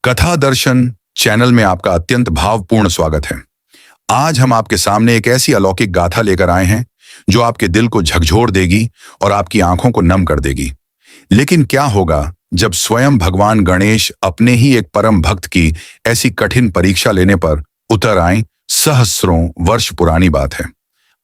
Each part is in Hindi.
कथा दर्शन चैनल में आपका अत्यंत भावपूर्ण स्वागत है। आज हम आपके सामने एक ऐसी अलौकिक गाथा लेकर आए हैं जो आपके दिल को झकझोर देगी और आपकी आंखों को नम कर देगी। लेकिन क्या होगा जब स्वयं भगवान गणेश अपने ही एक परम भक्त की ऐसी कठिन परीक्षा लेने पर उतर आए? सहस्रों वर्ष पुरानी बात है।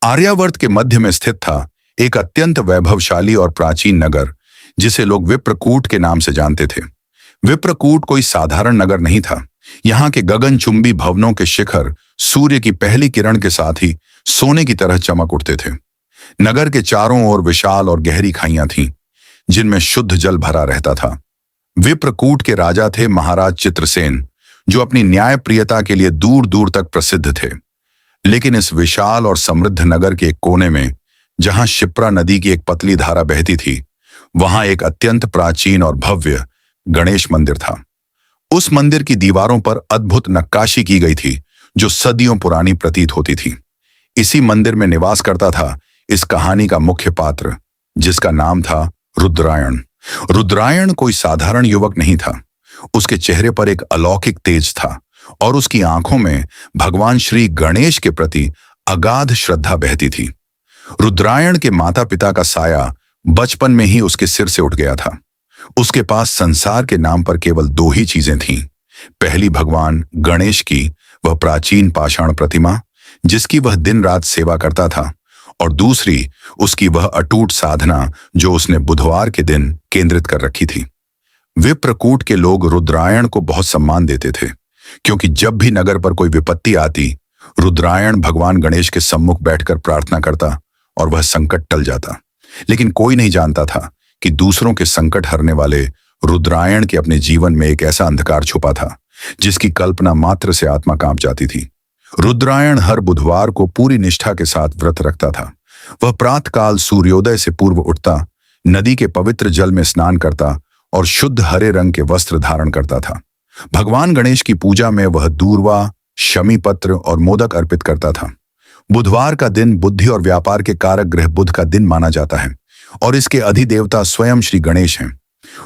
आर्यावर्त के मध्य में स्थित था एक अत्यंत वैभवशाली और प्राचीन नगर जिसे लोग विप्रकूट के नाम से जानते थे। विप्रकूट कोई साधारण नगर नहीं था। यहाँ के गगनचुंबी भवनों के शिखर सूर्य की पहली किरण के साथ ही सोने की तरह चमक उठते थे। नगर के चारों ओर विशाल और गहरी खाइयां थीं, जिनमें शुद्ध जल भरा रहता था। विप्रकूट के राजा थे महाराज चित्रसेन, जो अपनी न्यायप्रियता के लिए दूर दूर तक प्रसिद्ध थे। लेकिन इस विशाल और समृद्ध नगर के एक कोने में, जहां शिप्रा नदी की एक पतली धारा बहती थी, वहां एक अत्यंत प्राचीन और भव्य गणेश मंदिर था। उस मंदिर की दीवारों पर अद्भुत नक्काशी की गई थी जो सदियों पुरानी प्रतीत होती थी। इसी मंदिर में निवास करता था इस कहानी का मुख्य पात्र, जिसका नाम था रुद्रायण। रुद्रायण कोई साधारण युवक नहीं था। उसके चेहरे पर एक अलौकिक तेज था और उसकी आंखों में भगवान श्री गणेश के प्रति अगाध श्रद्धा बहती थी। रुद्रायण के माता पिता का साया बचपन में ही उसके सिर से उठ गया था। उसके पास संसार के नाम पर केवल दो ही चीजें थीं। पहली भगवान गणेश की वह प्राचीन पाषाण प्रतिमा, जिसकी वह दिन रात सेवा करता था, और दूसरी उसकी वह अटूट साधना जो उसने बुधवार के दिन केंद्रित कर रखी थी। विप्रकूट के लोग रुद्रायण को बहुत सम्मान देते थे, क्योंकि जब भी नगर पर कोई विपत्ति आती, रुद्रायण भगवान गणेश के सम्मुख बैठकर प्रार्थना करता और वह संकट टल जाता। लेकिन कोई नहीं जानता था कि दूसरों के संकट हरने वाले रुद्रायण के अपने जीवन में एक ऐसा अंधकार छुपा था जिसकी कल्पना मात्र से आत्मा कांप जाती थी। रुद्रायण हर बुधवार को पूरी निष्ठा के साथ व्रत रखता था। वह प्रातःकाल सूर्योदय से पूर्व उठता, नदी के पवित्र जल में स्नान करता और शुद्ध हरे रंग के वस्त्र धारण करता था। भगवान गणेश की पूजा में वह दूर्वा, शमी पत्र और मोदक अर्पित करता था। बुधवार का दिन बुद्धि और व्यापार के कारक ग्रह बुध का दिन माना जाता है और इसके अधिदेवता स्वयं श्री गणेश हैं।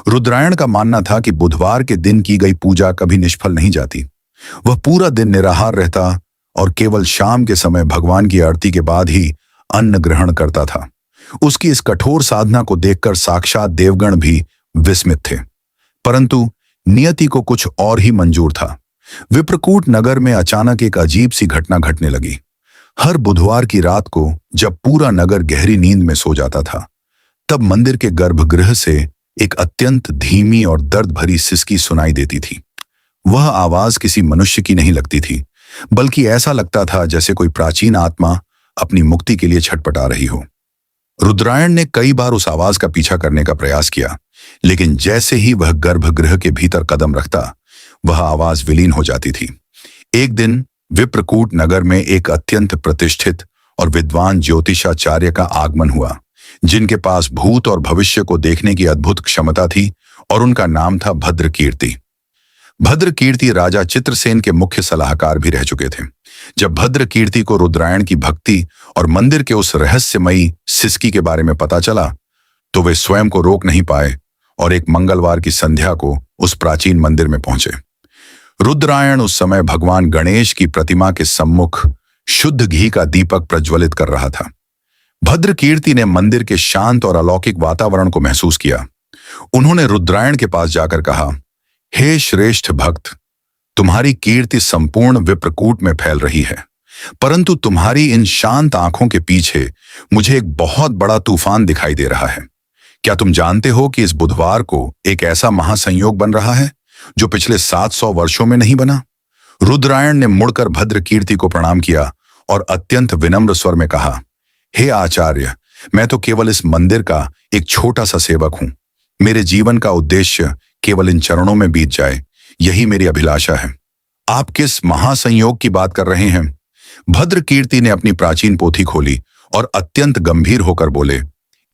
रुद्रायण का मानना था कि बुधवार के दिन की गई पूजा कभी निष्फल नहीं जाती। वह पूरा दिन निराहार रहता और केवल शाम के समय भगवान की आरती के बाद ही अन्न ग्रहण करता था। उसकी इस कठोर साधना को देखकर साक्षात देवगण भी विस्मित थे, परंतु नियति को कुछ और ही मंजूर था। विप्रकूट नगर में अचानक एक अजीब सी घटना घटने लगी। हर बुधवार की रात को जब पूरा नगर गहरी नींद में सो जाता था, तब मंदिर के गर्भगृह से एक अत्यंत धीमी और दर्द भरी सिसकी सुनाई देती थी। वह आवाज किसी मनुष्य की नहीं लगती थी, बल्कि ऐसा लगता था जैसे कोई प्राचीन आत्मा अपनी मुक्ति के लिए छटपटा रही हो। रुद्रायण ने कई बार उस आवाज का पीछा करने का प्रयास किया, लेकिन जैसे ही वह गर्भगृह के भीतर कदम रखता, वह आवाज विलीन हो जाती थी। एक दिन विप्रकूट नगर में एक अत्यंत प्रतिष्ठित और विद्वान ज्योतिषाचार्य का आगमन हुआ, जिनके पास भूत और भविष्य को देखने की अद्भुत क्षमता थी, और उनका नाम था भद्रकीर्ति। भद्रकीर्ति राजा चित्रसेन के मुख्य सलाहकार भी रह चुके थे। जब भद्रकीर्ति को रुद्रायण की भक्ति और मंदिर के उस रहस्यमयी सिसकी के बारे में पता चला, तो वे स्वयं को रोक नहीं पाए और एक मंगलवार की संध्या को उस प्राचीन मंदिर में पहुंचे। रुद्रायण उस समय भगवान गणेश की प्रतिमा के सम्मुख शुद्ध घी का दीपक प्रज्वलित कर रहा था। भद्रकीर्ति ने मंदिर के शांत और अलौकिक वातावरण को महसूस किया। उन्होंने रुद्रायण के पास जाकर कहा, हे श्रेष्ठ भक्त, तुम्हारी कीर्ति संपूर्ण विप्रकूट में फैल रही है, परंतु तुम्हारी इन शांत आंखों के पीछे मुझे एक बहुत बड़ा तूफान दिखाई दे रहा है। क्या तुम जानते हो कि इस बुधवार को एक ऐसा महासंयोग बन रहा है जो पिछले 700 वर्षों में नहीं बना? रुद्रायण ने मुड़कर भद्रकीर्ति को प्रणाम किया और अत्यंत विनम्र स्वर में कहा, हे आचार्य, मैं तो केवल इस मंदिर का एक छोटा सा सेवक हूं। मेरे जीवन का उद्देश्य केवल इन चरणों में बीत जाए, यही मेरी अभिलाषा है। आप किस महासंयोग की बात कर रहे हैं? भद्रकीर्ति ने अपनी प्राचीन पोथी खोली और अत्यंत गंभीर होकर बोले,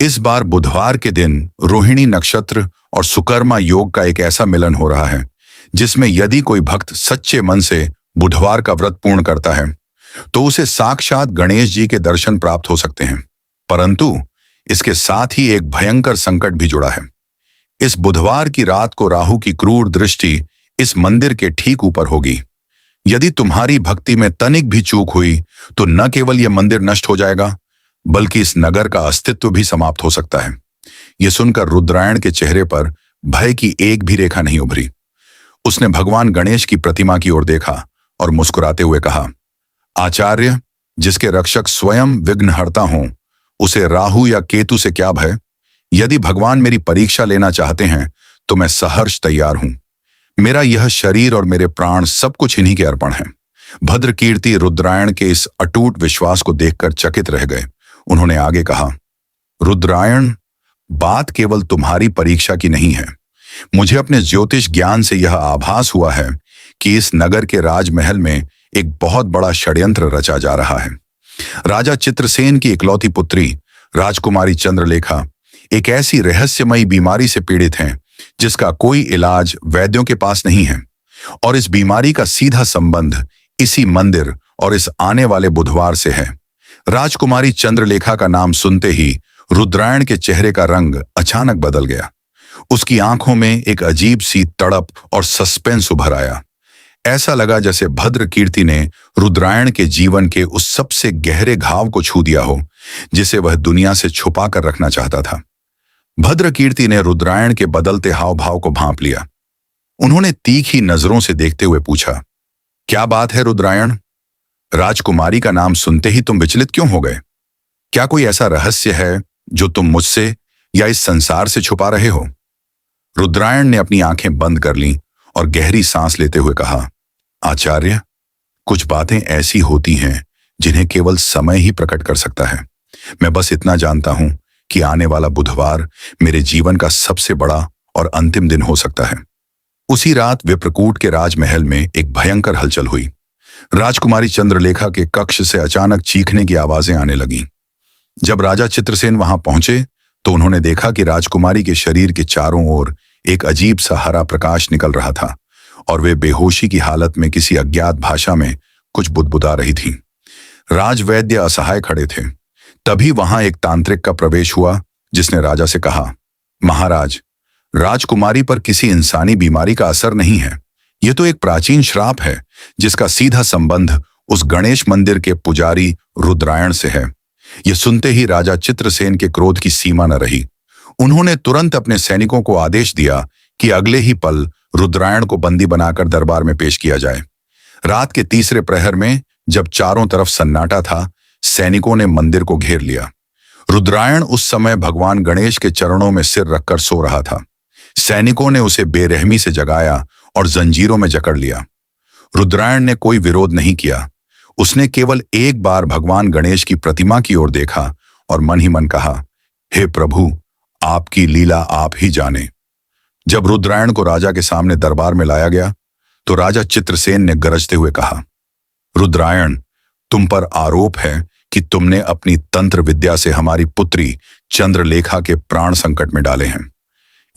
इस बार बुधवार के दिन रोहिणी नक्षत्र और सुकर्मा योग का एक ऐसा मिलन हो रहा है, जिसमें यदि कोई भक्त सच्चे मन से बुधवार का व्रत पूर्ण करता है, तो उसे साक्षात गणेश जी के दर्शन प्राप्त हो सकते हैं। परंतु इसके साथ ही एक भयंकर संकट भी जुड़ा है। इस बुधवार की रात को राहु की क्रूर दृष्टि इस मंदिर के ठीक ऊपर होगी। यदि तुम्हारी भक्ति में तनिक भी चूक हुई तो न केवल यह मंदिर नष्ट हो जाएगा, बल्कि इस नगर का अस्तित्व भी समाप्त हो सकता है। यह सुनकर रुद्रायण के चेहरे पर भय की एक भी रेखा नहीं उभरी। उसने भगवान गणेश की प्रतिमा की ओर देखा और मुस्कुराते हुए कहा, आचार्य, जिसके रक्षक स्वयं विघ्नहर्ता हों, उसे राहु या केतु से क्या भय? यदि भगवान मेरी परीक्षा लेना चाहते हैं तो मैं सहर्ष तैयार हूं। मेरा यह शरीर और मेरे प्राण सब कुछ इन्हीं के अर्पण हैं। भद्रकीर्ति रुद्रायण के इस अटूट विश्वास को देखकर चकित रह गए। उन्होंने आगे कहा, रुद्रायण, बात केवल तुम्हारी परीक्षा की नहीं है। मुझे अपने ज्योतिष ज्ञान से यह आभास हुआ है कि इस नगर के राजमहल में एक बहुत बड़ा षड्यंत्र रचा जा रहा है। राजा चित्रसेन की इकलौती पुत्री राजकुमारी चंद्रलेखा एक ऐसी रहस्यमयी बीमारी से पीड़ित हैं जिसका कोई इलाज वैद्यों के पास नहीं है, और इस बीमारी का सीधा संबंध इसी मंदिर और इस आने वाले बुधवार से है। राजकुमारी चंद्रलेखा का नाम सुनते ही रुद्रायण के चेहरे का रंग अचानक बदल गया। उसकी आंखों में एक अजीब सी तड़प और सस्पेंस उभर आया। ऐसा लगा जैसे भद्रकीर्ति ने रुद्रायण के जीवन के उस सबसे गहरे घाव को छू दिया हो जिसे वह दुनिया से छुपा कर रखना चाहता था। भद्रकीर्ति ने रुद्रायण के बदलते हाव भाव को भांप लिया। उन्होंने तीखी नजरों से देखते हुए पूछा, क्या बात है रुद्रायण? राजकुमारी का नाम सुनते ही तुम विचलित क्यों हो गए? क्या कोई ऐसा रहस्य है जो तुम मुझसे या इस संसार से छुपा रहे हो? रुद्रायण ने अपनी आंखें बंद कर लीं और गहरी सांस लेते हुए कहा, आचार्य, कुछ बातें ऐसी होती हैं जिन्हें केवल समय ही प्रकट कर सकता है। मैं बस इतना जानता हूं कि आने वाला बुधवार मेरे जीवन का सबसे बड़ा और अंतिम दिन हो सकता है। उसी रात विप्रकूट के राजमहल में एक भयंकर हलचल हुई। राजकुमारी चंद्रलेखा के कक्ष से अचानक चीखने की आवाजें आने लगीं। जब राजा चित्रसेन वहां पहुंचे तो उन्होंने देखा कि राजकुमारी के शरीर के चारों ओर एक अजीब सा हरा प्रकाश निकल रहा था और वे बेहोशी की हालत में किसी अज्ञात भाषा में कुछ बुदबुदा रही थीं। राजवैद्य असहाय खड़े थे। तभी वहां एक तांत्रिक का प्रवेश हुआ जिसने राजा से कहा, महाराज, राजकुमारी पर किसी इंसानी बीमारी का असर नहीं है। यह तो एक प्राचीन श्राप है जिसका सीधा संबंध उस गणेश मंदिर के पुजारी रुद्रायण से है। यह सुनते ही राजा चित्रसेन के क्रोध की सीमा न रही। उन्होंने तुरंत अपने सैनिकों को आदेश दिया कि अगले ही पल रुद्रायण को बंदी बनाकर दरबार में पेश किया जाए। रात के तीसरे प्रहर में जब चारों तरफ सन्नाटा था, सैनिकों ने मंदिर को घेर लिया। रुद्रायण उस समय भगवान गणेश के चरणों में सिर रखकर सो रहा था। सैनिकों ने उसे बेरहमी से जगाया और जंजीरों में जकड़ लिया। रुद्रायण ने कोई विरोध नहीं किया। उसने केवल एक बार भगवान गणेश की प्रतिमा की ओर देखा और मन ही मन कहा, हे प्रभु, आपकी लीला आप ही जाने। जब रुद्रायण को राजा के सामने दरबार में लाया गया तो राजा चित्रसेन ने गरजते हुए कहा, रुद्रायण, तुम पर आरोप है कि तुमने अपनी तंत्र विद्या से हमारी पुत्री चंद्रलेखा के प्राण संकट में डाले हैं।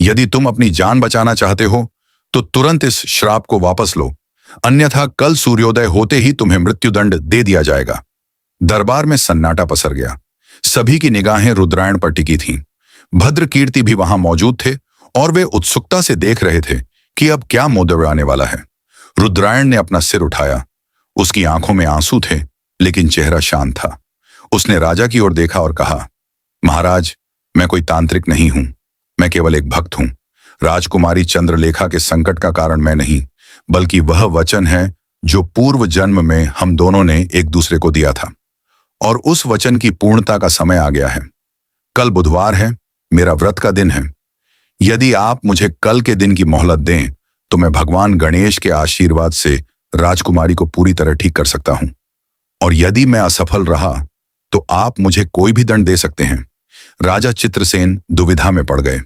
यदि तुम अपनी जान बचाना चाहते हो तो तुरंत इस श्राप को वापस लो, अन्यथा कल सूर्योदय होते ही तुम्हें मृत्युदंड दे दिया जाएगा। दरबार में सन्नाटा पसर गया। सभी की निगाहें रुद्रायण पर टिकी थीं। भद्रकीर्ति भी वहां मौजूद थे और वे उत्सुकता से देख रहे थे कि अब क्या मोड़ आने वाला है। रुद्रायण ने अपना सिर उठाया। उसकी आंखों में आंसू थे लेकिन चेहरा शांत था। उसने राजा की ओर देखा और कहा, महाराज, मैं कोई तांत्रिक नहीं हूं, मैं केवल एक भक्त हूं। राजकुमारी चंद्रलेखा के संकट का कारण मैं नहीं, बल्कि वह वचन है जो पूर्व जन्म में हम दोनों ने एक दूसरे को दिया था, और उस वचन की पूर्णता का समय आ गया है। कल बुधवार है, मेरा व्रत का दिन है। यदि आप मुझे कल के दिन की मोहलत दें तो मैं भगवान गणेश के आशीर्वाद से राजकुमारी को पूरी तरह ठीक कर सकता हूं, और यदि मैं असफल रहा तो आप मुझे कोई भी दंड दे सकते हैं। राजा चित्रसेन दुविधा में पड़ गए।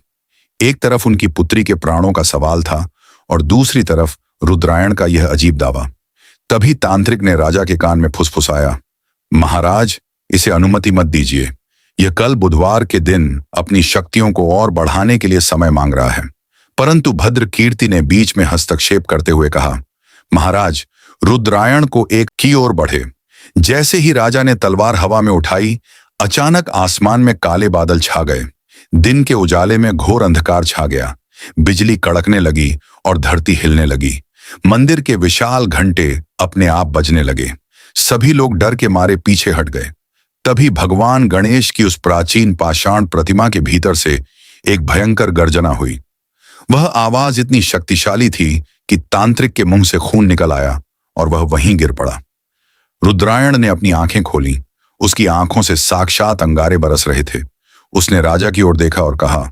एक तरफ उनकी पुत्री के प्राणों का सवाल था और दूसरी तरफ रुद्रायण का यह अजीब दावा। तभी तांत्रिक ने राजा के कान में फुसफुसाया, महाराज, इसे अनुमति मत दीजिए। यह कल बुधवार के दिन अपनी शक्तियों को और बढ़ाने के लिए समय मांग रहा है। परंतु भद्रकीर्ति ने बीच में हस्तक्षेप करते हुए कहा, महाराज, रुद्रायण को एक की ओर बढ़े। जैसे ही राजा ने तलवार हवा में उठाई, अचानक आसमान में काले बादल छा गए। दिन के उजाले में घोर अंधकार छा गया। बिजली कड़कने लगी और धरती हिलने लगी। मंदिर के विशाल घंटे अपने आप बजने लगे। सभी लोग डर के मारे पीछे हट गए। तभी भगवान गणेश की उस प्राचीन पाषाण प्रतिमा के भीतर से एक भयंकर गर्जना हुई। वह आवाज इतनी शक्तिशाली थी कि तांत्रिक के मुंह से खून निकल आया और वह वहीं गिर पड़ा। रुद्रायण ने अपनी आंखें खोली। उसकी आंखों से साक्षात अंगारे बरस रहे थे। उसने राजा की ओर देखा और कहा,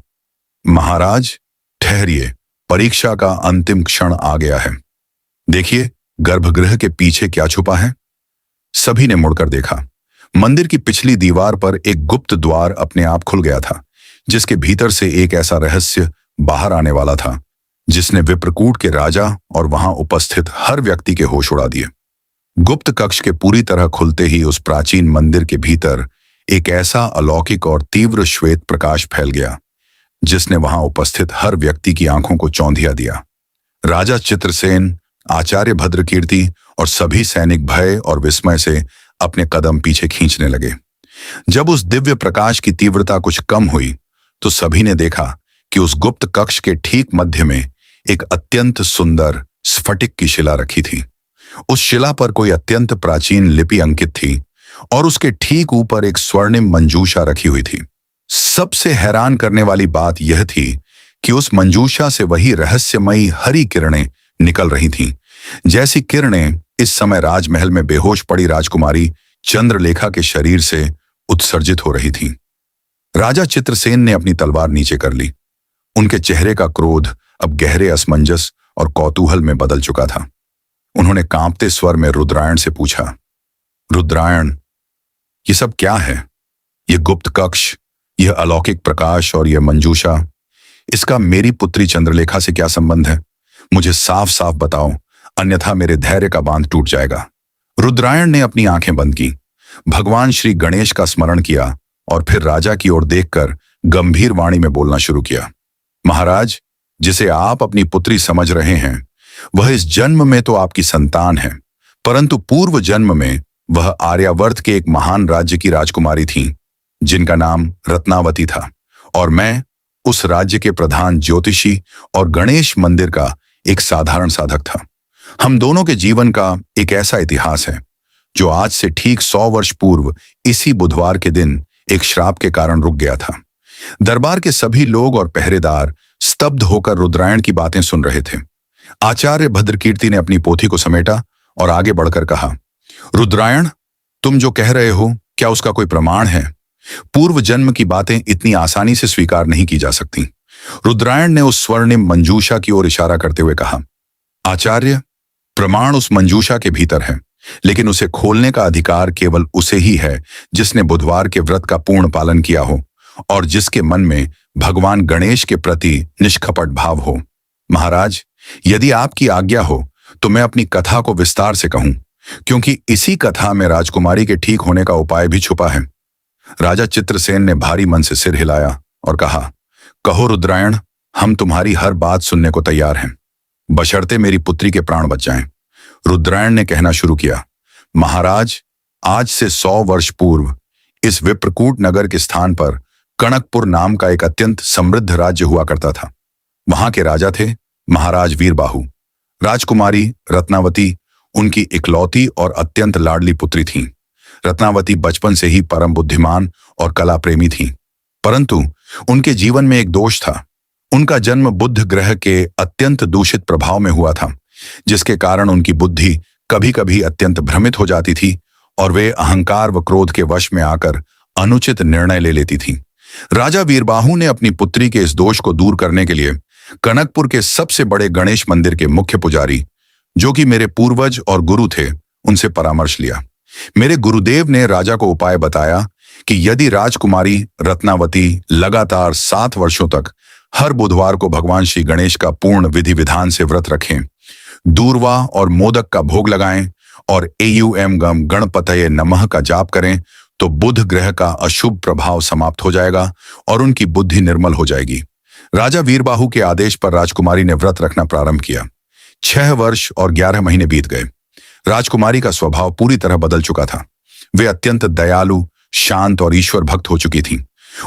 महाराज ठहरिए, परीक्षा का अंतिम क्षण आ गया है। देखिए गर्भगृह के पीछे क्या छुपा है। सभी ने मुड़कर देखा। मंदिर की पिछली दीवार पर एक गुप्त द्वार अपने आप खुल गया था, जिसके भीतर से एक ऐसा रहस्य बाहर आने वाला था जिसने विप्रकूट के राजा और वहां उपस्थित हर व्यक्ति के होश उड़ा दिए। गुप्त कक्ष के पूरी तरह खुलते ही उस प्राचीन मंदिर के भीतर एक ऐसा अलौकिक और तीव्र श्वेत प्रकाश फैल गया जिसने वहां उपस्थित हर व्यक्ति की आंखों को चौंधिया दिया। राजा चित्रसेन, आचार्य भद्रकीर्ति और सभी सैनिक भय और विस्मय से अपने कदम पीछे खींचने लगे। जब उस दिव्य प्रकाश की तीव्रता कुछ कम हुई तो सभी ने देखा कि उस गुप्त कक्ष के ठीक मध्य में एक अत्यंत सुंदर स्फटिक की शिला रखी थी। उस शिला पर कोई अत्यंत प्राचीन लिपि अंकित थी और उसके ठीक ऊपर एक स्वर्णिम मंजूषा रखी हुई थी। सबसे हैरान करने वाली बात यह थी कि उस मंजूषा से वही रहस्यमयी हरी किरणें निकल रही थीं, जैसी किरणें इस समय राजमहल में बेहोश पड़ी राजकुमारी चंद्रलेखा के शरीर से उत्सर्जित हो रही थीं। राजा चित्रसेन ने अपनी तलवार नीचे कर ली। उनके चेहरे का क्रोध अब गहरे असमंजस और कौतूहल में बदल चुका था। उन्होंने कांपते स्वर में रुद्रायण से पूछा, रुद्रायण, ये सब क्या है? ये गुप्त कक्ष, यह अलौकिक प्रकाश और यह मंजूषा, इसका मेरी पुत्री चंद्रलेखा से क्या संबंध है? मुझे साफ साफ बताओ, अन्यथा मेरे धैर्य का बांध टूट जाएगा। रुद्रायण ने अपनी आंखें बंद की, भगवान श्री गणेश का स्मरण किया और फिर राजा की ओर देखकर गंभीर वाणी में बोलना शुरू किया। महाराज, जिसे आप अपनी पुत्री समझ रहे हैं वह इस जन्म में तो आपकी संतान है, परंतु पूर्व जन्म में वह आर्यावर्त के एक महान राज्य की राजकुमारी थीं, जिनका नाम रत्नावती था, और मैं उस राज्य के प्रधान ज्योतिषी और गणेश मंदिर का एक साधारण साधक था। हम दोनों के जीवन का एक ऐसा इतिहास है जो आज से ठीक 100 वर्ष पूर्व इसी बुधवार के दिन एक श्राप के कारण रुक गया था। दरबार के सभी लोग और पहरेदार स्तब्ध होकर रुद्रायण की बातें सुन रहे थे। आचार्य भद्रकीर्ति ने अपनी पोथी को समेटा और आगे बढ़कर कहा, रुद्रायण, तुम जो कह रहे हो क्या उसका कोई प्रमाण है? पूर्व जन्म की बातें इतनी आसानी से स्वीकार नहीं की जा सकती। रुद्रायण ने उस स्वर्णिम मंजूषा की ओर इशारा करते हुए कहा, आचार्य, प्रमाण उस मंजूषा के भीतर है, लेकिन उसे खोलने का अधिकार केवल उसे ही है जिसने बुधवार के व्रत का पूर्ण पालन किया हो और जिसके मन में भगवान गणेश के प्रति निष्कपट भाव हो। महाराज, यदि आपकी आज्ञा हो तो मैं अपनी कथा को विस्तार से कहूं, क्योंकि इसी कथा में राजकुमारी के ठीक होने का उपाय भी छुपा है। राजा चित्रसेन ने भारी मन से सिर हिलाया और कहा, कहो रुद्रायण, हम तुम्हारी हर बात सुनने को तैयार हैं, बशर्ते मेरी पुत्री के प्राण बच जाएं। रुद्रायण ने कहना शुरू किया, महाराज, आज से 100 वर्ष पूर्व इस विप्रकूट नगर के स्थान पर कनकपुर नाम का एक अत्यंत समृद्ध राज्य हुआ करता था। वहां के राजा थे महाराज वीरबाहु। राजकुमारी रत्नावती उनकी इकलौती और अत्यंत लाडली पुत्री थीं। रत्नावती बचपन से ही परम बुद्धिमान और कला प्रेमी थीं, परंतु उनके जीवन में एक दोष था। उनका जन्म बुध ग्रह के अत्यंत दूषित प्रभाव में हुआ था, जिसके कारण उनकी बुद्धि कभी कभी अत्यंत भ्रमित हो जाती थी और वे अहंकार व क्रोध के वश में आकर अनुचित निर्णय ले लेती थीं। राजा वीरबाहु ने अपनी पुत्री के इस दोष को दूर करने के लिए कनकपुर के सबसे बड़े गणेश मंदिर के मुख्य पुजारी, जो कि मेरे पूर्वज और गुरु थे, उनसे परामर्श लिया। मेरे गुरुदेव ने राजा को उपाय बताया कि यदि राजकुमारी रत्नावती लगातार 7 वर्षों तक हर बुधवार को भगवान श्री गणेश का पूर्ण विधि विधान से व्रत रखें, दूर्वा और मोदक का भोग लगाएं और एयुएम गम गणपतये नमः का जाप करें, तो बुध ग्रह का अशुभ प्रभाव समाप्त हो जाएगा और उनकी बुद्धि निर्मल हो जाएगी। राजा वीरबाहु के आदेश पर राजकुमारी ने व्रत रखना प्रारंभ किया। 6 वर्ष और 11 महीने बीत गए। राजकुमारी का स्वभाव पूरी तरह बदल चुका था। वे अत्यंत दयालु, शांत और ईश्वर भक्त हो चुकी थीं।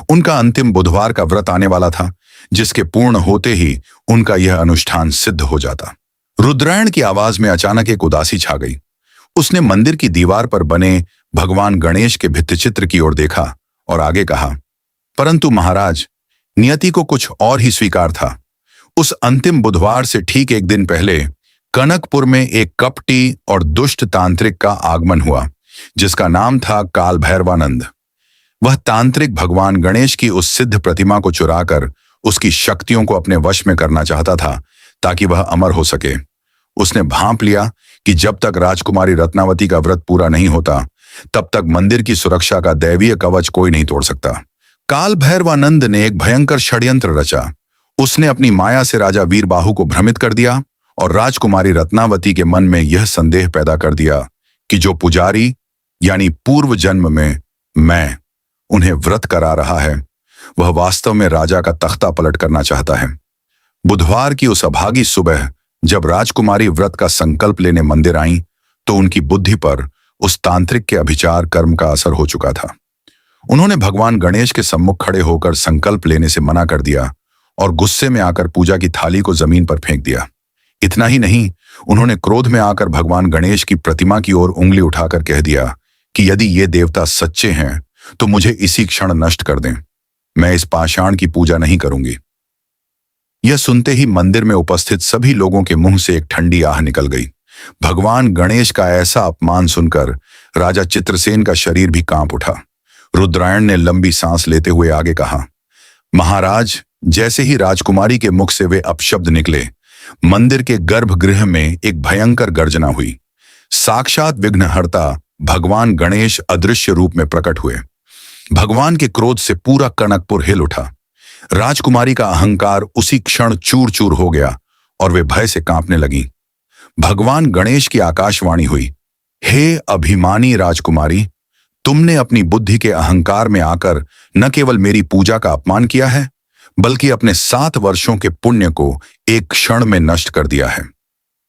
उनका अंतिम बुधवार का व्रत आने वाला था, जिसके पूर्ण होते ही उनका यह अनुष्ठान सिद्ध हो जाता। रुद्रायण की आवाज में अचानक एक उदासी छा गई। उसने मंदिर की दीवार पर बने भगवान गणेश के भित्तिचित्र की ओर देखा और आगे कहा, परंतु महाराज, नियति को कुछ और ही स्वीकार था। उस अंतिम बुधवार से ठीक एक दिन पहले कनकपुर में एक कपटी और दुष्ट तांत्रिक का आगमन हुआ, जिसका नाम था काल भैरवानंद। वह तांत्रिक भगवान गणेश की उस सिद्ध प्रतिमा को चुराकर उसकी शक्तियों को अपने वश में करना चाहता था, ताकि वह अमर हो सके। उसने भांप लिया कि जब तक राजकुमारी रत्नावती का व्रत पूरा नहीं होता, तब तक मंदिर की सुरक्षा का दैवीय कवच कोई नहीं तोड़ सकता। काल भैरवानंद ने एक भयंकर षड्यंत्र रचा। उसने अपनी माया से राजा वीरबाहु को भ्रमित कर दिया और राजकुमारी रत्नावती के मन में यह संदेह पैदा कर दिया कि जो पुजारी यानी पूर्व जन्म में मैं उन्हें व्रत करा रहा है, वह वास्तव में राजा का तख्ता पलट करना चाहता है। बुधवार की उस अभागी सुबह जब राजकुमारी व्रत का संकल्प लेने मंदिर आईं, तो उनकी बुद्धि पर उस तांत्रिक के अभिचार कर्म का असर हो चुका था। उन्होंने भगवान गणेश के सम्मुख खड़े होकर संकल्प लेने से मना कर दिया और गुस्से में आकर पूजा की थाली को जमीन पर फेंक दिया। इतना ही नहीं, उन्होंने क्रोध में आकर भगवान गणेश की प्रतिमा की ओर उंगली उठाकर कह दिया कि यदि ये देवता सच्चे हैं तो मुझे इसी क्षण नष्ट कर दें। मैं इस पाषाण की पूजा नहीं करूंगी। यह सुनते ही मंदिर में उपस्थित सभी लोगों के मुंह से एक ठंडी आह निकल गई। भगवान गणेश का ऐसा अपमान सुनकर राजा चित्रसेन का शरीर भी कांप उठा। रुद्रायण ने लंबी सांस लेते हुए आगे कहा, महाराज, जैसे ही राजकुमारी के मुख से वे अपशब्द निकले, मंदिर के गर्भगृह में एक भयंकर गर्जना हुई। साक्षात विघ्नहर्ता भगवान गणेश अदृश्य रूप में प्रकट हुए। भगवान के क्रोध से पूरा कनकपुर हिल उठा। राजकुमारी का अहंकार उसी क्षण चूर चूर हो गया और वे भय से कांपने लगी। भगवान गणेश की आकाशवाणी हुई, हे अभिमानी राजकुमारी, तुमने अपनी बुद्धि के अहंकार में आकर न केवल मेरी पूजा का अपमान किया है, बल्कि अपने 7 वर्षों के पुण्य को एक क्षण में नष्ट कर दिया है।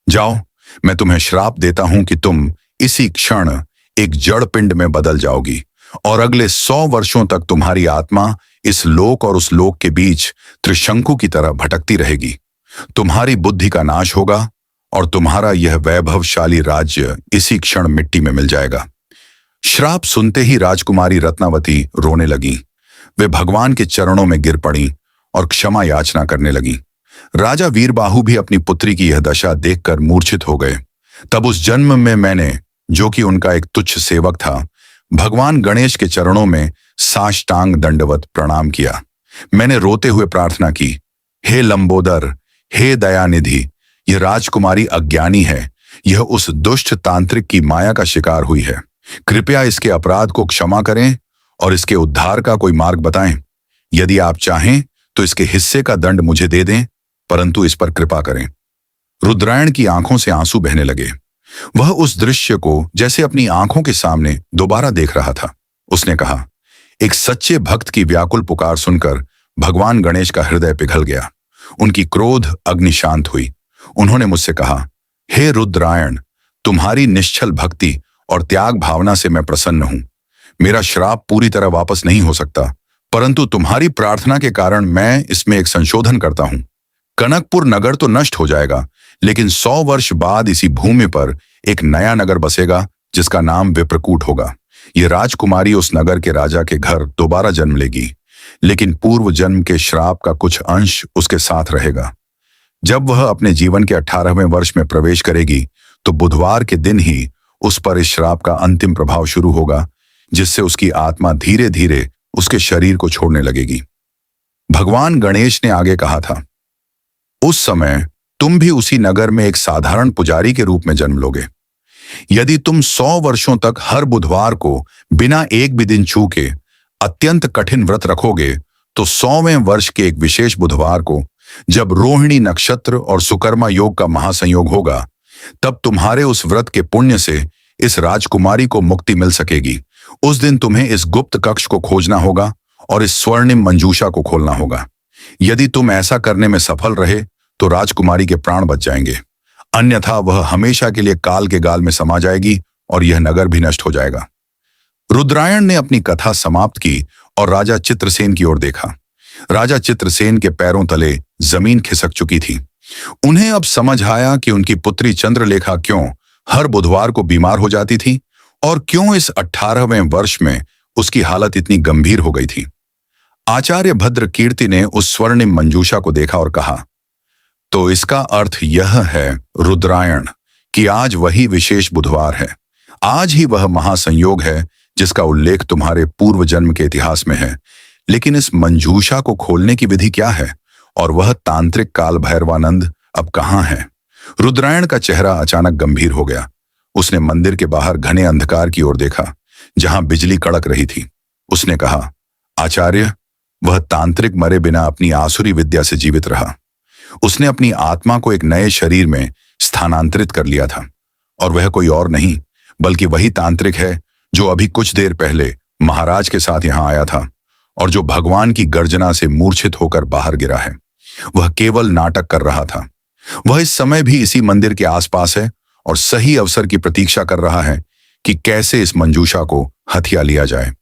जाओ, मैं तुम्हें श्राप देता हूं कि तुम इसी क्षण एक जड़ पिंड में बदल जाओगी और अगले 100 वर्षों तक तुम्हारी आत्मा इस लोक और उस लोक के बीच त्रिशंकु की तरह भटकती रहेगी। तुम्हारी बुद्धि का नाश होगा और तुम्हारा यह वैभवशाली राज्य इसी क्षण मिट्टी में मिल जाएगा। श्राप सुनते ही राजकुमारी रत्नावती रोने लगी। वे भगवान के चरणों में गिर पड़ी और क्षमा याचना करने लगी। राजा वीरबाहु भी अपनी पुत्री की यह दशा देखकर मूर्छित हो गए। तब उस जन्म में मैंने, जो कि उनका एक तुच्छ सेवक था, भगवान गणेश के चरणों में साष्टांग दंडवत प्रणाम किया। मैंने रोते हुए प्रार्थना की, हे लंबोदर, हे दयानिधि, यह राजकुमारी अज्ञानी है। यह उस दुष्ट तांत्रिक की माया का शिकार हुई है। कृपया इसके अपराध को क्षमा करें और इसके उद्धार का कोई मार्ग बताएं। यदि आप चाहें तो इसके हिस्से का दंड मुझे दे दें, परंतु इस पर कृपा करें। रुद्रायण की आंखों से आंसू बहने लगे। वह उस दृश्य को जैसे अपनी आंखों के सामने दोबारा देख रहा था। उसने कहा, एक सच्चे भक्त की व्याकुल पुकार सुनकर भगवान गणेश का हृदय पिघल गया। उनकी क्रोध अग्नि शांत हुई। उन्होंने मुझसे कहा, हे रुद्रायण, तुम्हारी निश्चल भक्ति और त्याग भावना से मैं प्रसन्न हूं। मेरा श्राप पूरी तरह वापस नहीं हो सकता, परंतु तुम्हारी प्रार्थना के कारण मैं इसमें एक संशोधन करता हूं। कनकपुर नगर तो नष्ट हो जाएगा, लेकिन 100 वर्ष बाद इसी भूमि पर एक नया नगर बसेगा, जिसका नाम विप्रकूट होगा। ये राजकुमारी उस नगर के राजा के घर दोबारा जन्म लेगी, लेकिन पूर्व जन्म के श्राप का कुछ अंश उसके साथ रहेगा। जब वह अपने जीवन के 18वें वर्ष में प्रवेश करेगी, तो बुधवार के दिन ही उस पर इस श्राप का अंतिम प्रभाव शुरू होगा, जिससे उसकी आत्मा धीरे धीरे उसके शरीर को छोड़ने लगेगी। भगवान गणेश ने आगे कहा था, उस समय तुम भी उसी नगर में एक साधारण पुजारी के रूप में जन्म लोगे। यदि तुम 100 वर्षों तक हर बुधवार को बिना एक भी दिन चूके अत्यंत कठिन व्रत रखोगे, तो 100वें वर्ष के एक विशेष बुधवार को, जब रोहिणी नक्षत्र और सुकर्मा योग का महासंयोग होगा, तब तुम्हारे उस व्रत के पुण्य से इस राजकुमारी को मुक्ति मिल सकेगी। उस दिन तुम्हें इस गुप्त कक्ष को खोजना होगा और इस स्वर्णिम मंजूषा को खोलना होगा। यदि तुम ऐसा करने में सफल रहे तो राजकुमारी के प्राण बच जाएंगे, अन्यथा वह हमेशा के लिए काल के गाल में समा जाएगी और यह नगर भी नष्ट हो जाएगा। रुद्रायण ने अपनी कथा समाप्त की और राजा चित्रसेन की ओर देखा। राजा चित्रसेन के पैरों तले जमीन खिसक चुकी थी। उन्हें अब समझ आया कि उनकी पुत्री चंद्रलेखा क्यों हर बुधवार को बीमार हो जाती थी और क्यों इस 18वें वर्ष में उसकी हालत इतनी गंभीर हो गई थी। आचार्य भद्र कीर्ति ने उस स्वर्णिम मंजूषा को देखा और कहा, तो इसका अर्थ यह है रुद्रायण कि आज वही विशेष बुधवार है। आज ही वह महासंयोग है जिसका उल्लेख तुम्हारे पूर्व जन्म के इतिहास में है। लेकिन इस मंजूषा को खोलने की विधि क्या है और वह तांत्रिक काल भैरवानंद अब कहाँ है? रुद्रायण का चेहरा अचानक गंभीर हो गया। उसने मंदिर के बाहर घने अंधकार की ओर देखा, जहां बिजली कड़क रही थी। उसने कहा, आचार्य, वह तांत्रिक मरे बिना अपनी आसुरी विद्या से जीवित रहा। उसने अपनी आत्मा को एक नए शरीर में स्थानांतरित कर लिया था और वह कोई और नहीं बल्कि वही तांत्रिक है जो अभी कुछ देर पहले महाराज के साथ यहां आया था और जो भगवान की गर्जना से मूर्छित होकर बाहर गिरा है। वह केवल नाटक कर रहा था। वह इस समय भी इसी मंदिर के आसपास है और सही अवसर की प्रतीक्षा कर रहा है कि कैसे इस मंजूषा को हथिया लिया जाए।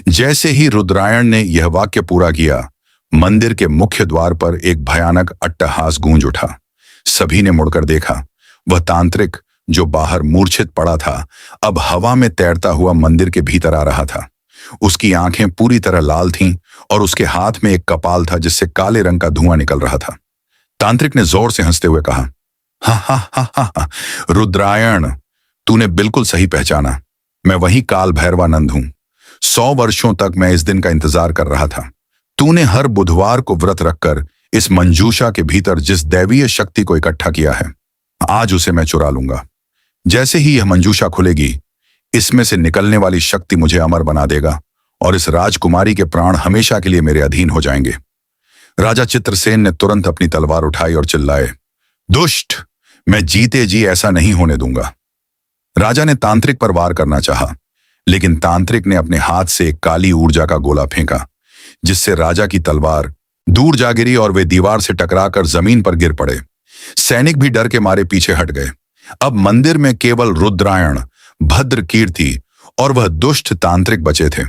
जैसे ही रुद्रायण ने यह वाक्य पूरा किया, मंदिर के मुख्य द्वार पर एक भयानक अट्टहास गूंज उठा। सभी ने मुड़कर देखा। वह तांत्रिक जो बाहर मूर्छित पड़ा था, अब हवा में तैरता हुआ मंदिर के भीतर आ रहा था। उसकी आंखें पूरी तरह लाल थीं और उसके हाथ में एक कपाल था जिससे काले रंग का धुआं निकल रहा था। तांत्रिक ने जोर से हंसते हुए कहा, हा हा हा हा हा, रुद्रायण, तूने बिल्कुल सही पहचाना। मैं वही काल भैरवानंद हूं। 100 वर्षों तक मैं इस दिन का इंतजार कर रहा था। तूने हर बुधवार को व्रत रखकर इस मंजूषा के भीतर जिस दैवीय शक्ति को इकट्ठा किया है, आज उसे मैं चुरा लूंगा। जैसे ही यह मंजूषा खुलेगी, इसमें से निकलने वाली शक्ति मुझे अमर बना देगा और इस राजकुमारी के प्राण हमेशा के लिए मेरे अधीन हो जाएंगे। राजा चित्रसेन ने तुरंत अपनी तलवार उठाई और चिल्लाए, दुष्ट, मैं जीते जी ऐसा नहीं होने दूंगा। राजा ने तांत्रिक पर वार करना चाहा, लेकिन तांत्रिक ने अपने हाथ से एक काली ऊर्जा का गोला फेंका, जिससे राजा की तलवार दूर जा गिरी और वे दीवार से टकराकर जमीन पर गिर पड़े। सैनिक भी डर के मारे पीछे हट गए। अब मंदिर में केवल रुद्रायण, भद्र कीर्ति और वह दुष्ट तांत्रिक बचे थे।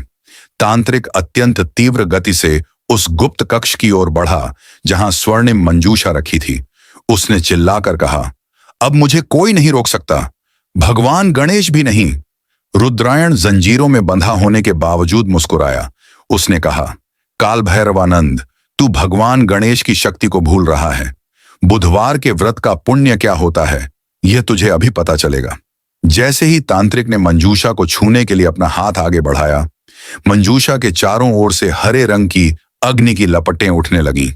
तांत्रिक अत्यंत तीव्र गति से उस गुप्त कक्ष की ओर बढ़ा जहां स्वर्णिम मंजूषा रखी थी। उसने चिल्लाकर कहा, अब मुझे कोई नहीं रोक सकता, भगवान गणेश भी नहीं। रुद्रायण जंजीरों में बंधा होने के बावजूद मुस्कुराया। उसने कहा, काल भैरवानंद, तू भगवान गणेश की शक्ति को भूल रहा है। बुधवार के व्रत का पुण्य क्या होता है, यह तुझे अभी पता चलेगा। जैसे ही तांत्रिक ने मंजूषा को छूने के लिए अपना हाथ आगे बढ़ाया, मंजूषा के चारों ओर से हरे रंग की अग्नि की लपटें उठने लगीं।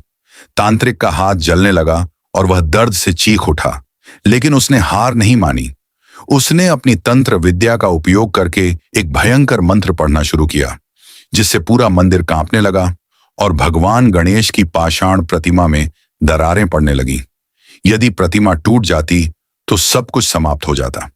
तांत्रिक का हाथ जलने लगा और वह दर्द से चीख उठा, लेकिन उसने हार नहीं मानी। उसने अपनी तंत्र विद्या का उपयोग करके एक भयंकर मंत्र पढ़ना शुरू किया, जिससे पूरा मंदिर कांपने लगा और भगवान गणेश की पाषाण प्रतिमा में दरारें पड़ने लगीं। यदि प्रतिमा टूट जाती तो सब कुछ समाप्त हो जाता।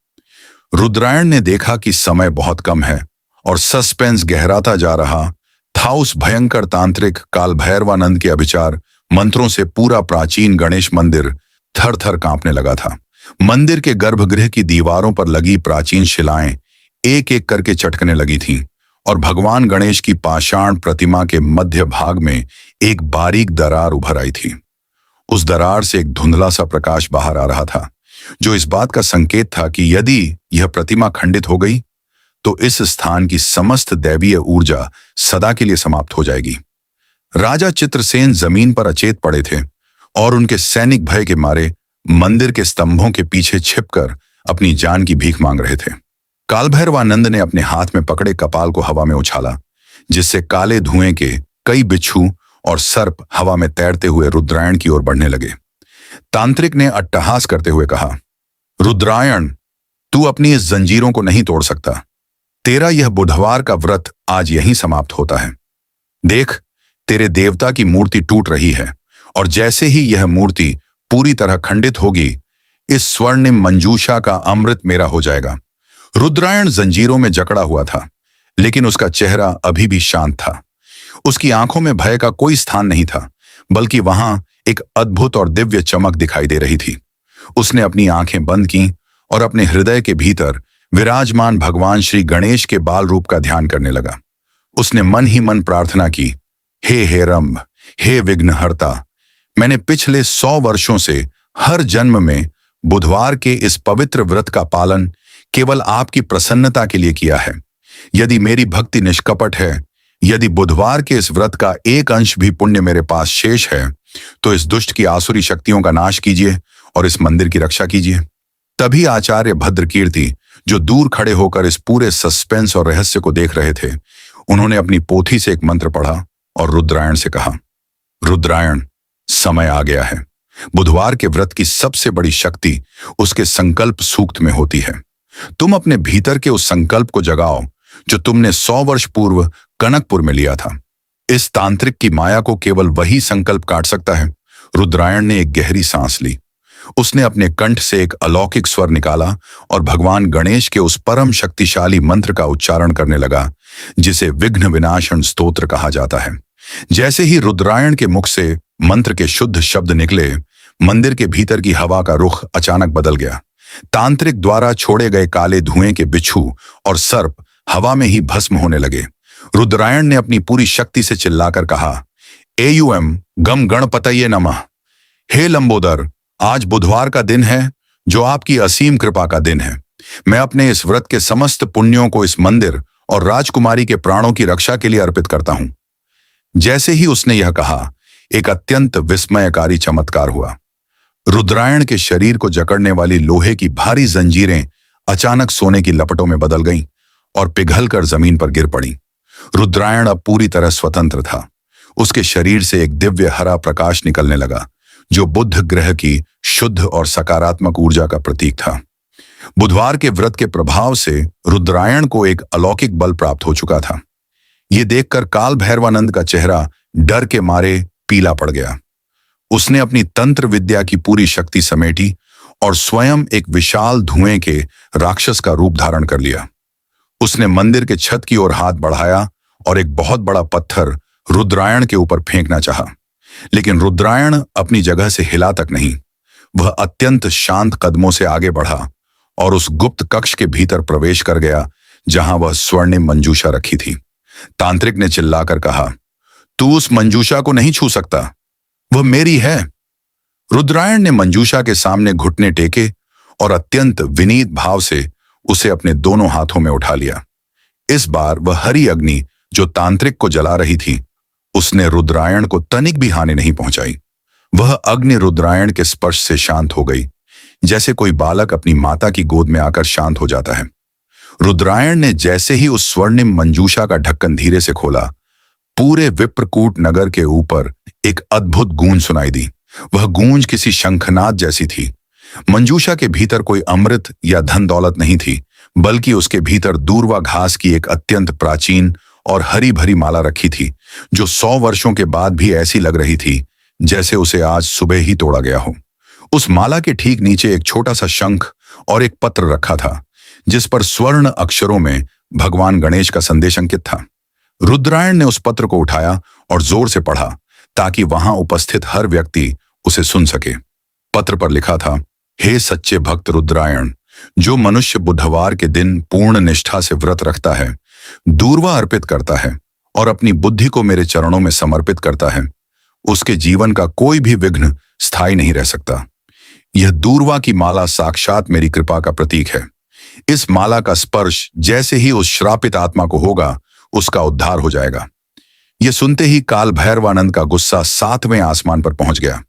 रुद्रायण ने देखा कि समय बहुत कम है और सस्पेंस गहराता जा रहा था। उस भयंकर तांत्रिक काल भैरवानंद के अभिचार मंत्रों से पूरा प्राचीन गणेश मंदिर थर थर कांपने लगा था। मंदिर के गर्भगृह की दीवारों पर लगी प्राचीन शिलाएं एक एक करके चटकने लगी थीं और भगवान गणेश की पाषाण प्रतिमा के मध्य भाग में एक बारीक दरार उभर आई थी। उस दरार से एक धुंधला सा प्रकाश बाहर आ रहा था, जो इस बात का संकेत था कि यदि यह प्रतिमा खंडित हो गई तो इस स्थान की समस्त दैवीय ऊर्जा सदा के लिए समाप्त हो जाएगी। राजा चित्रसेन जमीन पर अचेत पड़े थे और उनके सैनिक भय के मारे मंदिर के स्तंभों के पीछे छिपकर अपनी जान की भीख मांग रहे थे। कालभैरवानंद ने अपने हाथ में पकड़े कपाल को हवा में उछाला, जिससे काले धुएं के कई बिच्छू और सर्प हवा में तैरते हुए रुद्रायण की ओर बढ़ने लगे। तांत्रिक ने अट्टहास करते हुए कहा, रुद्रायण, तू अपनी इस जंजीरों को नहीं तोड़ सकता। तेरा यह बुधवार का व्रत आज यहीं समाप्त होता है। देख, तेरे देवता की मूर्ति टूट रही है और जैसे ही यह मूर्ति पूरी तरह खंडित होगी, इस स्वर्णिम मंजूषा का अमृत मेरा हो जाएगा। रुद्रायण जंजीरों में जकड़ा हुआ था, लेकिन उसका चेहरा अभी भी शांत था। उसकी आंखों में भय का कोई स्थान नहीं था, बल्कि वहां एक अद्भुत और दिव्य चमक दिखाई दे रही थी। उसने अपनी आंखें बंद की और अपने हृदय के भीतर विराजमान भगवान श्री गणेश के बाल रूप का ध्यान करने लगा। उसने मन ही मन प्रार्थना की, हे हेरंब, हे विघ्नहर्ता, मैंने पिछले 100 वर्षों से हर जन्म में बुधवार के इस पवित्र व्रत का पालन केवल आपकी प्रसन्नता के लिए किया है। यदि मेरी भक्ति निष्कपट है, यदि बुधवार के इस व्रत का एक अंश भी पुण्य मेरे पास शेष है, तो इस दुष्ट की आसुरी शक्तियों का नाश कीजिए और इस मंदिर की रक्षा कीजिए। तभी आचार्य भद्रकीर्ति, जो दूर खड़े होकर इस पूरे सस्पेंस और रहस्य को देख रहे थे, उन्होंने अपनी पोथी से एक मंत्र पढ़ा और रुद्रायण से कहा, रुद्रायण, समय आ गया है। बुधवार के व्रत की सबसे बड़ी शक्ति उसके संकल्प सूक्त में होती है। तुम अपने भीतर के उस संकल्प को जगाओ जो तुमने 100 वर्ष पूर्व कनकपुर में लिया था। इस तांत्रिक की माया को केवल वही संकल्प काट सकता है। रुद्रायण ने एक गहरी सांस ली। उसने अपने कंठ से एक अलौकिक स्वर निकाला और भगवान गणेश के उस परम शक्तिशाली मंत्र का उच्चारण करने लगा, जिसे विघ्न विनाशन स्तोत्र कहा जाता है। जैसे ही रुद्रायण के मुख से मंत्र के शुद्ध शब्द निकले, मंदिर के भीतर की हवा का रुख अचानक बदल गया। तांत्रिक द्वारा छोड़े गए काले धुएं के बिच्छू और सर्प हवा में ही भस्म होने लगे। रुद्रायण ने अपनी पूरी शक्ति से चिल्लाकर कहा, एयुएम गम गणपतये नमः। हे लंबोदर, आज बुधवार का दिन है, जो आपकी असीम कृपा का दिन है। मैं अपने इस व्रत के समस्त पुण्यों को इस मंदिर और राजकुमारी के प्राणों की रक्षा के लिए अर्पित करता हूं। जैसे ही उसने यह कहा, एक अत्यंत विस्मयकारी चमत्कार हुआ। रुद्रायण के शरीर को जकड़ने वाली लोहे की भारी जंजीरें अचानक सोने की लपटों में बदल गईं और पिघलकर जमीन पर गिर पड़ी। रुद्रायण अब पूरी तरह स्वतंत्र था। उसके शरीर से एक दिव्य हरा प्रकाश निकलने लगा, जो बुध ग्रह की शुद्ध और सकारात्मक ऊर्जा का प्रतीक था। बुधवार के व्रत के प्रभाव से रुद्रायण को एक अलौकिक बल प्राप्त हो चुका था। ये देखकर काल भैरवानंद का चेहरा डर के मारे पीला पड़ गया। उसने अपनी तंत्र विद्या की पूरी शक्ति समेटी और स्वयं एक विशाल धुएं के राक्षस का रूप धारण कर लिया। उसने मंदिर के छत की ओर हाथ बढ़ाया और एक बहुत बड़ा पत्थर रुद्रायण के ऊपर फेंकना चाहा, लेकिन रुद्रायण अपनी जगह से हिला तक नहीं। वह अत्यंत शांत कदमों से आगे बढ़ा और उस गुप्त कक्ष के भीतर प्रवेश कर गया, जहां वह स्वर्णिम मंजूषा रखी थी। तांत्रिक ने चिल्लाकर कहा, तू उस मंजूषा को नहीं छू सकता, वह मेरी है। रुद्रायण ने मंजूषा के सामने घुटने टेके और अत्यंत विनीत भाव से उसे अपने दोनों हाथों में उठा लिया। इस बार वह हरी अग्नि जो तांत्रिक को जला रही थी, उसने रुद्रायण को तनिक भी हानि नहीं पहुंचाई। वह अग्नि रुद्रायण के स्पर्श से शांत हो गई, जैसे कोई बालक अपनी माता की गोद में आकर शांत हो जाता है। रुद्रायण ने जैसे ही उस स्वर्णिम मंजूषा का ढक्कन धीरे से खोला, पूरे विप्रकूट नगर के ऊपर एक अद्भुत गूंज सुनाई दी। वह गूंज किसी शंखनाद जैसी थी। मंजूषा के भीतर कोई अमृत या धन दौलत नहीं थी, बल्कि उसके भीतर दूर्वा घास की एक अत्यंत प्राचीन और हरी भरी माला रखी थी, जो 100 वर्षों के बाद भी ऐसी लग रही थी जैसे उसे आज सुबह ही तोड़ा गया हो। उस माला के ठीक नीचे एक छोटा सा शंख और एक पत्र रखा था, जिस पर स्वर्ण अक्षरों में भगवान गणेश का संदेश अंकित था। रुद्रायण ने उस पत्र को उठाया और जोर से पढ़ा, ताकि वहां उपस्थित हर व्यक्ति उसे सुन सके। पत्र पर लिखा था, हे सच्चे भक्त रुद्रायण, जो मनुष्य बुधवार के दिन पूर्ण निष्ठा से व्रत रखता है, दूर्वा अर्पित करता है और अपनी बुद्धि को मेरे चरणों में समर्पित करता है, उसके जीवन का कोई भी विघ्न स्थायी नहीं रह सकता। यह दूर्वा की माला साक्षात मेरी कृपा का प्रतीक है। इस माला का स्पर्श जैसे ही उस श्रापित आत्मा को होगा, उसका उद्धार हो जाएगा। यह सुनते ही काल भैरवानंद का गुस्सा 7वें आसमान पर पहुंच गया।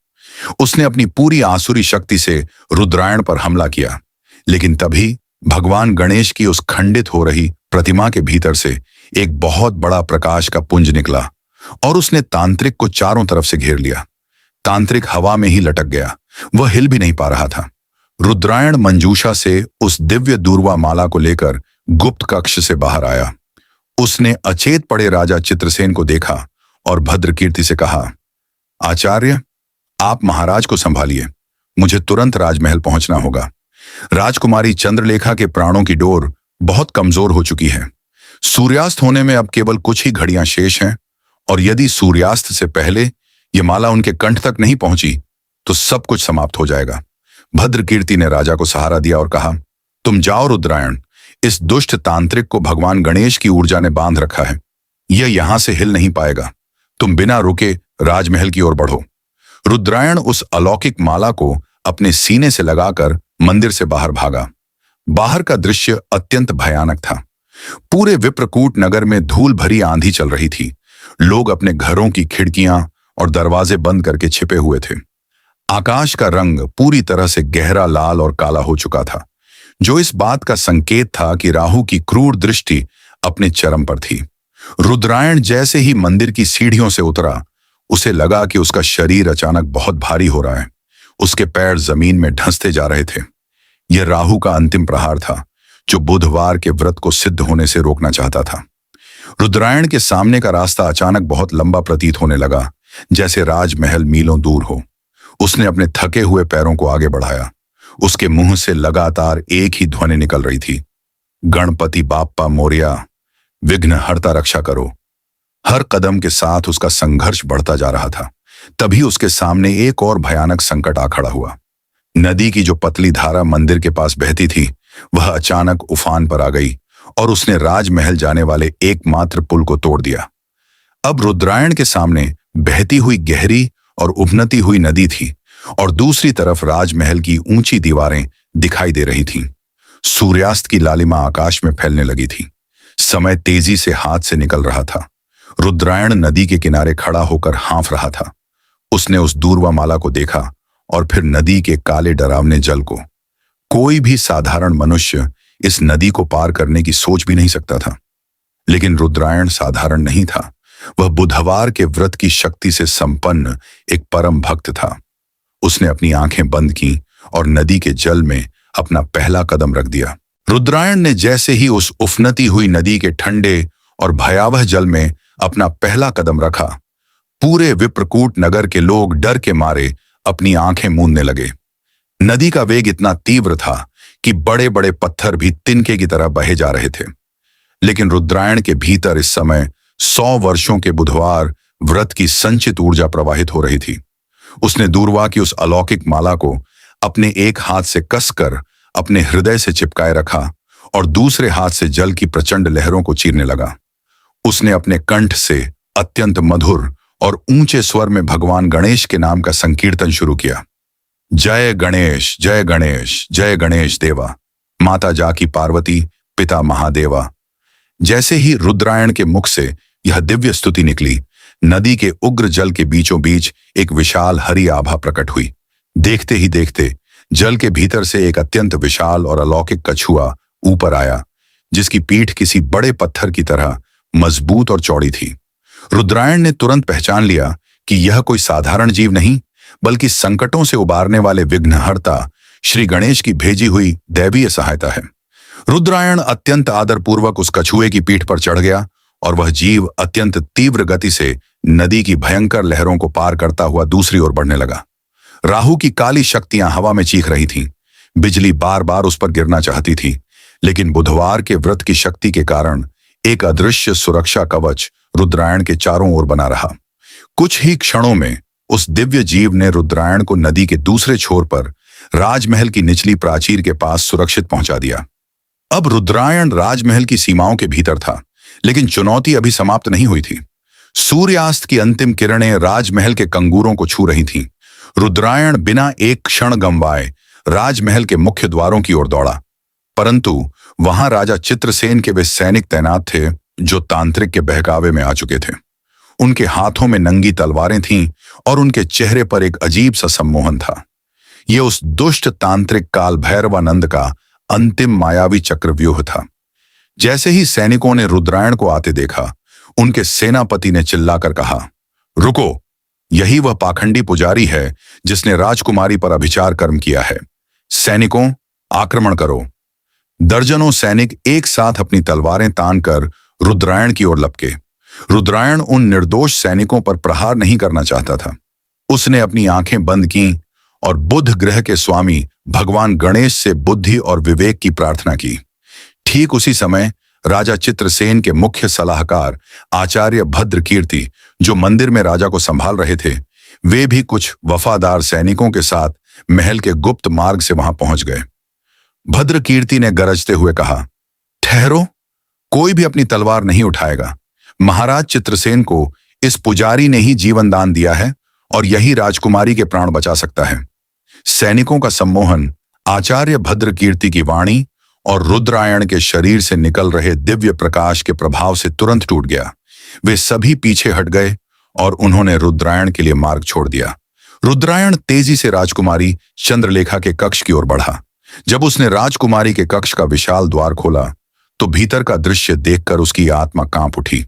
उसने अपनी पूरी आसुरी शक्ति से रुद्रायण पर हमला किया, लेकिन तभी भगवान गणेश की उस खंडित हो रही प्रतिमा के भीतर से एक बहुत बड़ा प्रकाश का पुंज निकला और उसने तांत्रिक को चारों तरफ से घेर लिया। तांत्रिक हवा में ही लटक गया, वह हिल भी नहीं पा रहा था। रुद्रायण मंजूषा से उस दिव्य दूर्वा माला को लेकर गुप्त कक्ष से बाहर आया। उसने अचेत पड़े राजा चित्रसेन को देखा और भद्रकीर्ति से कहा, आचार्य, आप महाराज को संभालिए, मुझे तुरंत राजमहल पहुंचना होगा। राजकुमारी चंद्रलेखा के प्राणों की डोर बहुत कमजोर हो चुकी है। सूर्यास्त होने में अब केवल कुछ ही घड़ियां शेष हैं, और यदि सूर्यास्त से पहले ये माला उनके कंठ तक नहीं पहुंची तो सब कुछ समाप्त हो जाएगा। भद्रकीर्ति ने राजा को सहारा दिया और कहा, तुम जाओ रुद्रायण, इस दुष्ट तांत्रिक को भगवान गणेश की ऊर्जा ने बांध रखा है, यह यहां से हिल नहीं पाएगा। तुम बिना रुके राजमहल की ओर बढ़ो। रुद्रायण उस अलौकिक माला को अपने सीने से लगाकर मंदिर से बाहर भागा। बाहर का दृश्य अत्यंत भयानक था। पूरे विप्रकूट नगर में धूल भरी आंधी चल रही थी। लोग अपने घरों की खिड़कियां और दरवाजे बंद करके छिपे हुए थे। आकाश का रंग पूरी तरह से गहरा लाल और काला हो चुका था, जो इस बात का संकेत था कि राहु की क्रूर दृष्टि अपने चरम पर थी। रुद्रायण जैसे ही मंदिर की सीढ़ियों से उतरा, उसे लगा कि उसका शरीर अचानक बहुत भारी हो रहा है। उसके पैर जमीन में धंसते जा रहे थे। यह राहु का अंतिम प्रहार था, जो बुधवार के व्रत को सिद्ध होने से रोकना चाहता था। रुद्रायण के सामने का रास्ता अचानक बहुत लंबा प्रतीत होने लगा, जैसे राजमहल मीलों दूर हो। उसने अपने थके हुए पैरों को आगे बढ़ाया। उसके मुंह से लगातार एक ही ध्वनि निकल रही थी, गणपति बाप्पा मोरया, विघ्नहर्ता रक्षा करो। हर कदम के साथ उसका संघर्ष बढ़ता जा रहा था। तभी उसके सामने एक और भयानक संकट आ खड़ा हुआ। नदी की जो पतली धारा मंदिर के पास बहती थी, वह अचानक उफान पर आ गई और उसने राजमहल जाने वाले एकमात्र पुल को तोड़ दिया। अब रुद्रायण के सामने बहती हुई गहरी और उभनती हुई नदी थी और दूसरी तरफ राजमहल की ऊंची दीवारें दिखाई दे रही थीं। सूर्यास्त की लालिमा आकाश में फैलने लगी थी। समय तेजी से हाथ से निकल रहा था। रुद्रायण नदी के किनारे खड़ा होकर हाँफ रहा था। उसने उस दूर्वा माला को देखा और फिर नदी के काले डरावने जल को। कोई भी साधारण मनुष्य इस नदी को पार करने की सोच भी नहीं सकता था। लेकिन रुद्रायण साधारण नहीं था। वह बुधवार के व्रत की शक्ति से संपन्न एक परम भक्त था। उसने अपनी आंखें बंद की और नदी के जल में अपना पहला कदम रख दिया। रुद्रायण ने जैसे ही उस उफनती हुई नदी के ठंडे और भयावह जल में अपना पहला कदम रखा, पूरे विप्रकूट नगर के लोग डर के मारे अपनी आंखें मूंदने लगे। नदी का वेग इतना तीव्र था कि बड़े बड़े पत्थर भी तिनके की तरह बहे जा रहे थे। लेकिन रुद्रायण के भीतर इस समय 100 वर्षों के बुधवार व्रत की संचित ऊर्जा प्रवाहित हो रही थी। उसने दूर्वा की उस अलौकिक माला को अपने एक हाथ से कसकर अपने हृदय से चिपकाए रखा और दूसरे हाथ से जल की प्रचंड लहरों को चीरने लगा। उसने अपने कंठ से अत्यंत मधुर और ऊंचे स्वर में भगवान गणेश के नाम का संकीर्तन शुरू किया। जय गणेश, जय गणेश, जय गणेश देवा, माता जाकी पार्वती, पिता महादेवा। जैसे ही रुद्रायण के मुख से यह दिव्य स्तुति निकली, नदी के उग्र जल के बीचों बीच एक विशाल हरी आभा प्रकट हुई। देखते ही देखते जल के भीतर से एक अत्यंत विशाल और अलौकिक कछुआ ऊपर आया, जिसकी पीठ किसी बड़े पत्थर की तरह मजबूत और चौड़ी थी। रुद्रायण ने तुरंत पहचान लिया कि यह कोई साधारण जीव नहीं, बल्कि संकटों से उबारने वाले विघ्नहर्ता श्री गणेश की भेजी हुई दैवीय सहायता है। रुद्रायण अत्यंत आदरपूर्वक उस कछुए की पीठ पर चढ़ गया और वह जीव अत्यंत तीव्र गति से नदी की भयंकर लहरों को पार करता हुआ दूसरी ओर बढ़ने लगा। राहु की काली शक्तियां हवा में चीख रही थीं। बिजली बार बार उस पर गिरना चाहती थी, लेकिन बुधवार के व्रत की शक्ति के कारण एक अदृश्य सुरक्षा कवच रुद्रायण के चारों ओर बना रहा। कुछ ही क्षणों में उस दिव्य जीव ने रुद्रायण को नदी के दूसरे छोर पर राजमहल की निचली प्राचीर के पास सुरक्षित पहुंचा दिया। अब रुद्रायण राजमहल की सीमाओं के भीतर था, लेकिन चुनौती अभी समाप्त नहीं हुई थी। सूर्यास्त की अंतिम किरणें राजमहल के कंगूरों को छू रही थीं। रुद्रायण बिना एक क्षण गंवाए राजमहल के मुख्य द्वारों की ओर दौड़ा, परंतु वहां राजा चित्रसेन के वे सैनिक तैनात थे जो तांत्रिक के बहकावे में आ चुके थे। उनके हाथों में नंगी तलवारें थीं और उनके चेहरे पर एक अजीब सा सम्मोहन था। यह उस दुष्ट तांत्रिक काल भैरवानंद का अंतिम मायावी चक्रव्यूह था। जैसे ही सैनिकों ने रुद्रायण को आते देखा, उनके सेनापति ने चिल्लाकर कहा, रुको, यही वह पाखंडी पुजारी है जिसने राजकुमारी पर अभिचार कर्म किया है। सैनिकों, आक्रमण करो। दर्जनों सैनिक एक साथ अपनी तलवारें तानकर रुद्रायण की ओर लपके। रुद्रायण उन निर्दोष सैनिकों पर प्रहार नहीं करना चाहता था। उसने अपनी आंखें बंद की और बुध ग्रह के स्वामी भगवान गणेश से बुद्धि और विवेक की प्रार्थना की। ठीक उसी समय राजा चित्रसेन के मुख्य सलाहकार आचार्य भद्रकीर्ति, जो मंदिर में राजा को संभाल रहे थे, वे भी कुछ वफादार सैनिकों के साथ महल के गुप्त मार्ग से वहां पहुंच गए। भद्रकीर्ति ने गरजते हुए कहा, ठहरो, कोई भी अपनी तलवार नहीं उठाएगा। महाराज चित्रसेन को इस पुजारी ने ही जीवन दान दिया है और यही राजकुमारी के प्राण बचा सकता है। सैनिकों का सम्मोहन, आचार्य भद्रकीर्ति की वाणी और रुद्रायण के शरीर से निकल रहे दिव्य प्रकाश के प्रभाव से तुरंत टूट गया। वे सभी पीछे हट गए और उन्होंने रुद्रायण के लिए मार्ग छोड़ दिया। रुद्रायण तेजी से राजकुमारी चंद्रलेखा के कक्ष की ओर बढ़ा। जब उसने राजकुमारी के कक्ष का विशाल द्वार खोला तो भीतर का दृश्य देखकर उसकी आत्मा कांप उठी।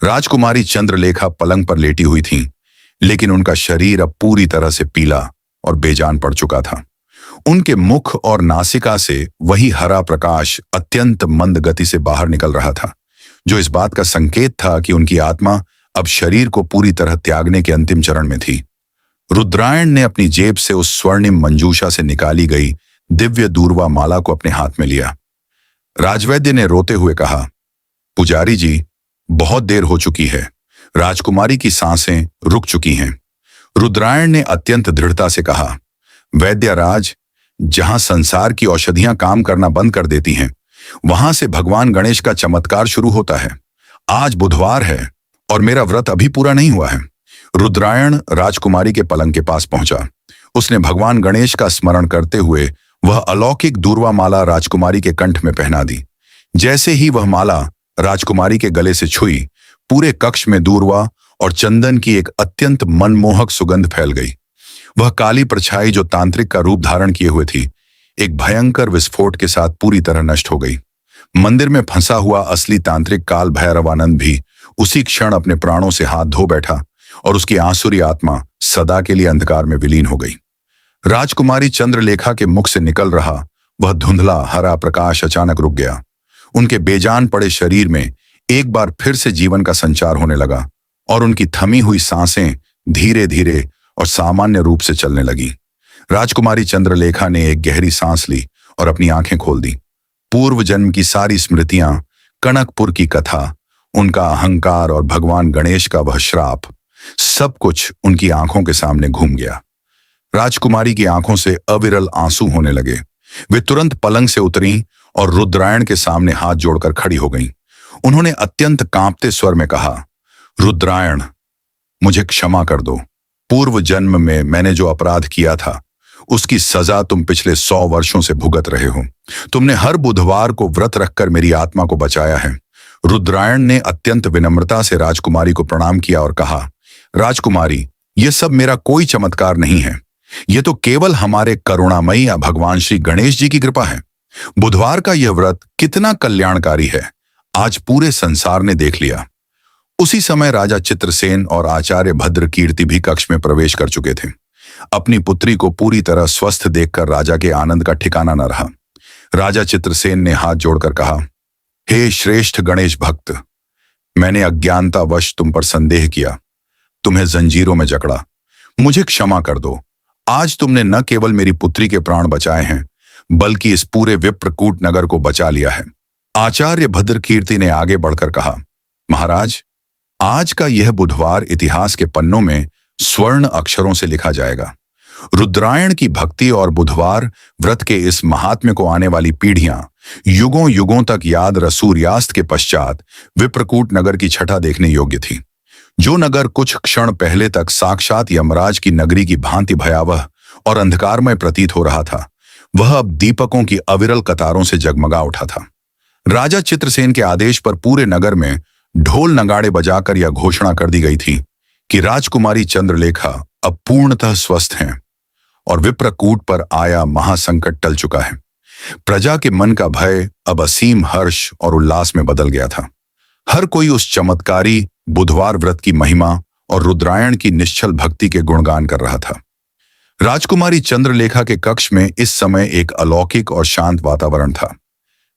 राजकुमारी चंद्रलेखा पलंग पर लेटी हुई थी, लेकिन उनका शरीर अब पूरी तरह से पीला और बेजान पड़ चुका था। उनके मुख और नासिका से वही हरा प्रकाश अत्यंत मंद गति से बाहर निकल रहा था, जो इस बात का संकेत था कि उनकी आत्मा अब शरीर को पूरी तरह त्यागने के अंतिम चरण में थी। रुद्रायण ने अपनी जेब से उस स्वर्णिम मंजूषा से निकाली गई दिव्य दूर्वा माला को अपने हाथ में लिया। राजवैद्य ने रोते हुए कहा, पुजारी जी, बहुत देर हो चुकी है, राजकुमारी की सांसें रुक चुकी हैं। रुद्रायण ने अत्यंत दृढ़ता से कहा, वैद्यराज, जहां संसार की औषधियां काम करना बंद कर देती हैं, वहां से भगवान गणेश का चमत्कार शुरू होता है। आज बुधवार है और मेरा व्रत अभी पूरा नहीं हुआ है। रुद्रायण राजकुमारी के पलंग के पास पहुंचा। उसने भगवान गणेश का स्मरण करते हुए वह अलौकिक दूर्वा माला राजकुमारी के कंठ में पहना दी। जैसे ही वह माला राजकुमारी के गले से छुई, पूरे कक्ष में दूर्वा और चंदन की एक अत्यंत मनमोहक सुगंध फैल गई। वह काली परछाई जो तांत्रिक का रूप धारण किए हुए थी, एक भयंकर विस्फोट के साथ पूरी तरह नष्ट हो गई। मंदिर में फंसा हुआ असली तांत्रिक काल भैरवानंद भी उसी क्षण अपने प्राणों से हाथ धो बैठा और उसकी आसुरी आत्मा सदा के लिए अंधकार में विलीन हो गई। राजकुमारी चंद्रलेखा के मुख से निकल रहा वह धुंधला हरा प्रकाश अचानक रुक गया। उनके बेजान पड़े शरीर में एक बार फिर से जीवन का संचार होने लगा और उनकी थमी हुई सांसें धीरे धीरे और सामान्य रूप से चलने लगी। राजकुमारी चंद्रलेखा ने एक गहरी सांस ली और अपनी आंखें खोल दी। पूर्व जन्म की सारी स्मृतियां, कनकपुर की कथा, उनका अहंकार और भगवान गणेश का वह श्राप, सब कुछ उनकी आंखों के सामने घूम गया। राजकुमारी की आंखों से अविरल आंसू होने लगे। वे तुरंत पलंग से उतरीं और रुद्रायण के सामने हाथ जोड़कर खड़ी हो गईं। उन्होंने अत्यंत कांपते स्वर में कहा, रुद्रायण, मुझे क्षमा कर दो। पूर्व जन्म में मैंने जो अपराध किया था, उसकी सजा तुम पिछले 100 वर्षों से भुगत रहे हो। तुमने हर बुधवार को व्रत रखकर मेरी आत्मा को बचाया है। रुद्रायण ने अत्यंत विनम्रता से राजकुमारी को प्रणाम किया और कहा, राजकुमारी, यह सब मेरा कोई चमत्कार नहीं है। यह तो केवल हमारे करुणामयी भगवान श्री गणेश जी की कृपा है। बुधवार का यह व्रत कितना कल्याणकारी है, आज पूरे संसार ने देख लिया। उसी समय राजा चित्रसेन और आचार्य भद्रकीर्ति भी कक्ष में प्रवेश कर चुके थे। अपनी पुत्री को पूरी तरह स्वस्थ देखकर राजा के आनंद का ठिकाना न रहा। राजा चित्रसेन ने हाथ जोड़कर कहा, हे श्रेष्ठ गणेश भक्त, मैंने अज्ञानतावश तुम पर संदेह किया, तुम्हें जंजीरों में जकड़ा। मुझे क्षमा कर दो। आज तुमने न केवल मेरी पुत्री के प्राण बचाए हैं, बल्कि इस पूरे विप्रकूट नगर को बचा लिया है। आचार्य भद्रकीर्ति ने आगे बढ़कर कहा, महाराज, आज का यह बुधवार इतिहास के पन्नों में स्वर्ण अक्षरों से लिखा जाएगा। रुद्रायण की भक्ति और बुधवार व्रत के इस महात्म्य को आने वाली पीढ़ियां युगों युगों तक याद र सूर्यास्त के पश्चात विप्रकूट नगर की छटा देखने योग्य थी। जो नगर कुछ क्षण पहले तक साक्षात यमराज की नगरी की भांति भयावह और अंधकारमय प्रतीत हो रहा था, वह अब दीपकों की अविरल कतारों से जगमगा उठा था। राजा चित्रसेन के आदेश पर पूरे नगर में ढोल नगाड़े बजाकर यह घोषणा कर दी गई थी कि राजकुमारी चंद्रलेखा अब पूर्णतः स्वस्थ हैं और विप्रकूट पर आया महासंकट टल चुका है। प्रजा के मन का भय अब असीम हर्ष और उल्लास में बदल गया था। हर कोई उस चमत्कारी बुधवार व्रत की महिमा और रुद्रायण की निश्चल भक्ति के गुणगान कर रहा था। राजकुमारी चंद्रलेखा के कक्ष में इस समय एक अलौकिक और शांत वातावरण था।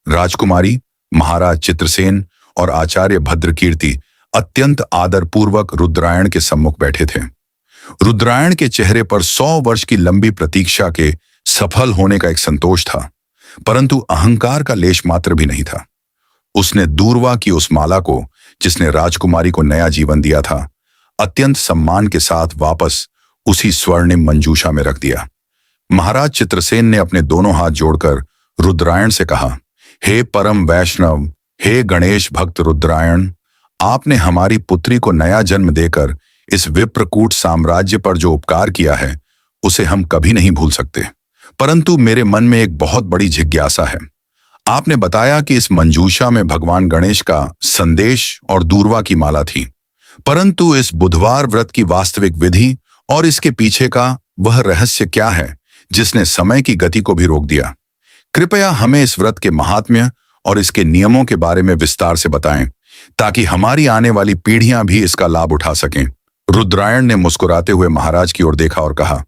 राजकुमारी, महाराज चित्रसेन और आचार्य भद्रकीर्ति अत्यंत आदरपूर्वक रुद्रायण के सम्मुख बैठे थे। रुद्रायण के चेहरे पर 100 वर्ष की लंबी प्रतीक्षा के सफल होने का एक संतोष था, परंतु अहंकार का लेश मात्र भी नहीं था। उसने दूर्वा की उस माला को, जिसने राजकुमारी को नया जीवन दिया था, अत्यंत सम्मान के साथ वापस उसी स्वर्णिम मंजूषा में रख दिया। महाराज चित्रसेन ने अपने दोनों हाथ जोड़कर रुद्रायण से कहा, हे परम वैष्णव, हे गणेश भक्त रुद्रायण, आपने हमारी पुत्री को नया जन्म देकर इस विप्रकूट साम्राज्य पर जो उपकार किया है, उसे हम कभी नहीं भूल सकते। परंतु मेरे मन में एक बहुत बड़ी जिज्ञासा है। आपने बताया कि इस मंजूषा में भगवान गणेश का संदेश और दूर्वा की माला थी, परंतु इस बुधवार व्रत की वास्तविक विधि और इसके पीछे का वह रहस्य क्या है जिसने समय की गति को भी रोक दिया? कृपया हमें इस व्रत के महात्म्य और इसके नियमों के बारे में विस्तार से बताएं, ताकि हमारी आने वाली पीढ़ियां भी इसका लाभ उठा सकें। रुद्रायण ने मुस्कुराते हुए महाराज की ओर देखा और कहा,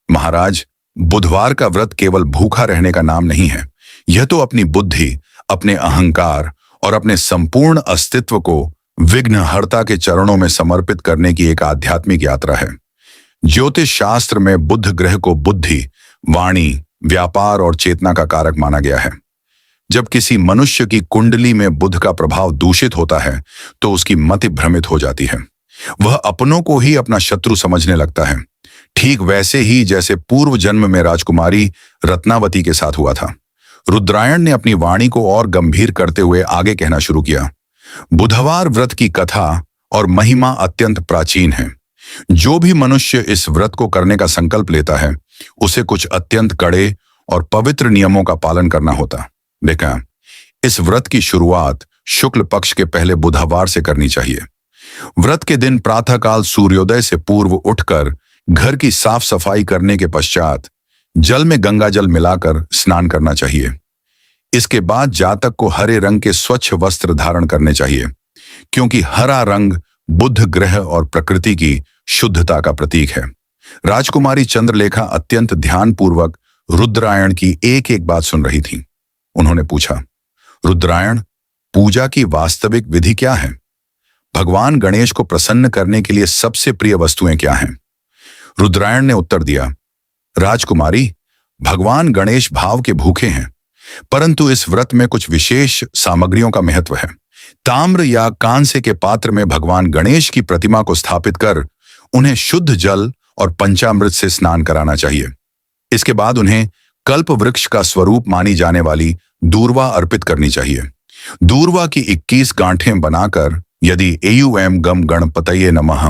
महाराज, बुधवार का व्रत केवल भूखा रहने का नाम नहीं है। यह तो अपनी बुद्धि, अपने अहंकार और अपने संपूर्ण अस्तित्व को विघ्नहर्ता के चरणों में समर्पित करने की एक आध्यात्मिक यात्रा है। ज्योतिष शास्त्र में बुध ग्रह को बुद्धि, वाणी, व्यापार और चेतना का कारक माना गया है। जब किसी मनुष्य की कुंडली में बुध का प्रभाव दूषित होता है तो उसकी मति भ्रमित हो जाती है। वह अपनों को ही अपना शत्रु समझने लगता है, ठीक वैसे ही जैसे पूर्व जन्म में राजकुमारी रत्नावती के साथ हुआ था। रुद्रायण ने अपनी वाणी को और गंभीर करते हुए आगे कहना शुरू किया, बुधवार व्रत की कथा और महिमा अत्यंत प्राचीन है। जो भी मनुष्य इस व्रत को करने का संकल्प लेता है, उसे कुछ अत्यंत कड़े और पवित्र नियमों का पालन करना होता। देखा, इस व्रत की शुरुआत शुक्ल पक्ष के पहले बुधवार से करनी चाहिए। व्रत के दिन प्रातःकाल सूर्योदय से पूर्व उठकर घर की साफ सफाई करने के पश्चात जल में गंगा जल मिलाकर स्नान करना चाहिए। इसके बाद जातक को हरे रंग के स्वच्छ वस्त्र धारण करने चाहिए, क्योंकि हरा रंग बुध ग्रह और प्रकृति की शुद्धता का प्रतीक है। राजकुमारी चंद्रलेखा अत्यंत ध्यानपूर्वक रुद्रायण की एक एक बात सुन रही थी। उन्होंने पूछा, रुद्रायण, पूजा की वास्तविक विधि क्या है? भगवान गणेश को प्रसन्न करने के लिए सबसे प्रिय वस्तुएं क्या हैं? रुद्रायण ने उत्तर दिया, राजकुमारी, भगवान गणेश भाव के भूखे हैं, परंतु इस व्रत में कुछ विशेष सामग्रियों का महत्व है। ताम्र या कांसे के पात्र में भगवान गणेश की प्रतिमा को स्थापित कर उन्हें शुद्ध जल और पंचामृत से स्नान कराना चाहिए। इसके बाद उन्हें कल्प वृक्ष का स्वरूप मानी जाने वाली दूर्वा अर्पित करनी चाहिए। दूर्वा की 21 गांठें बनाकर यदि एयुएम गम गणपतये नमः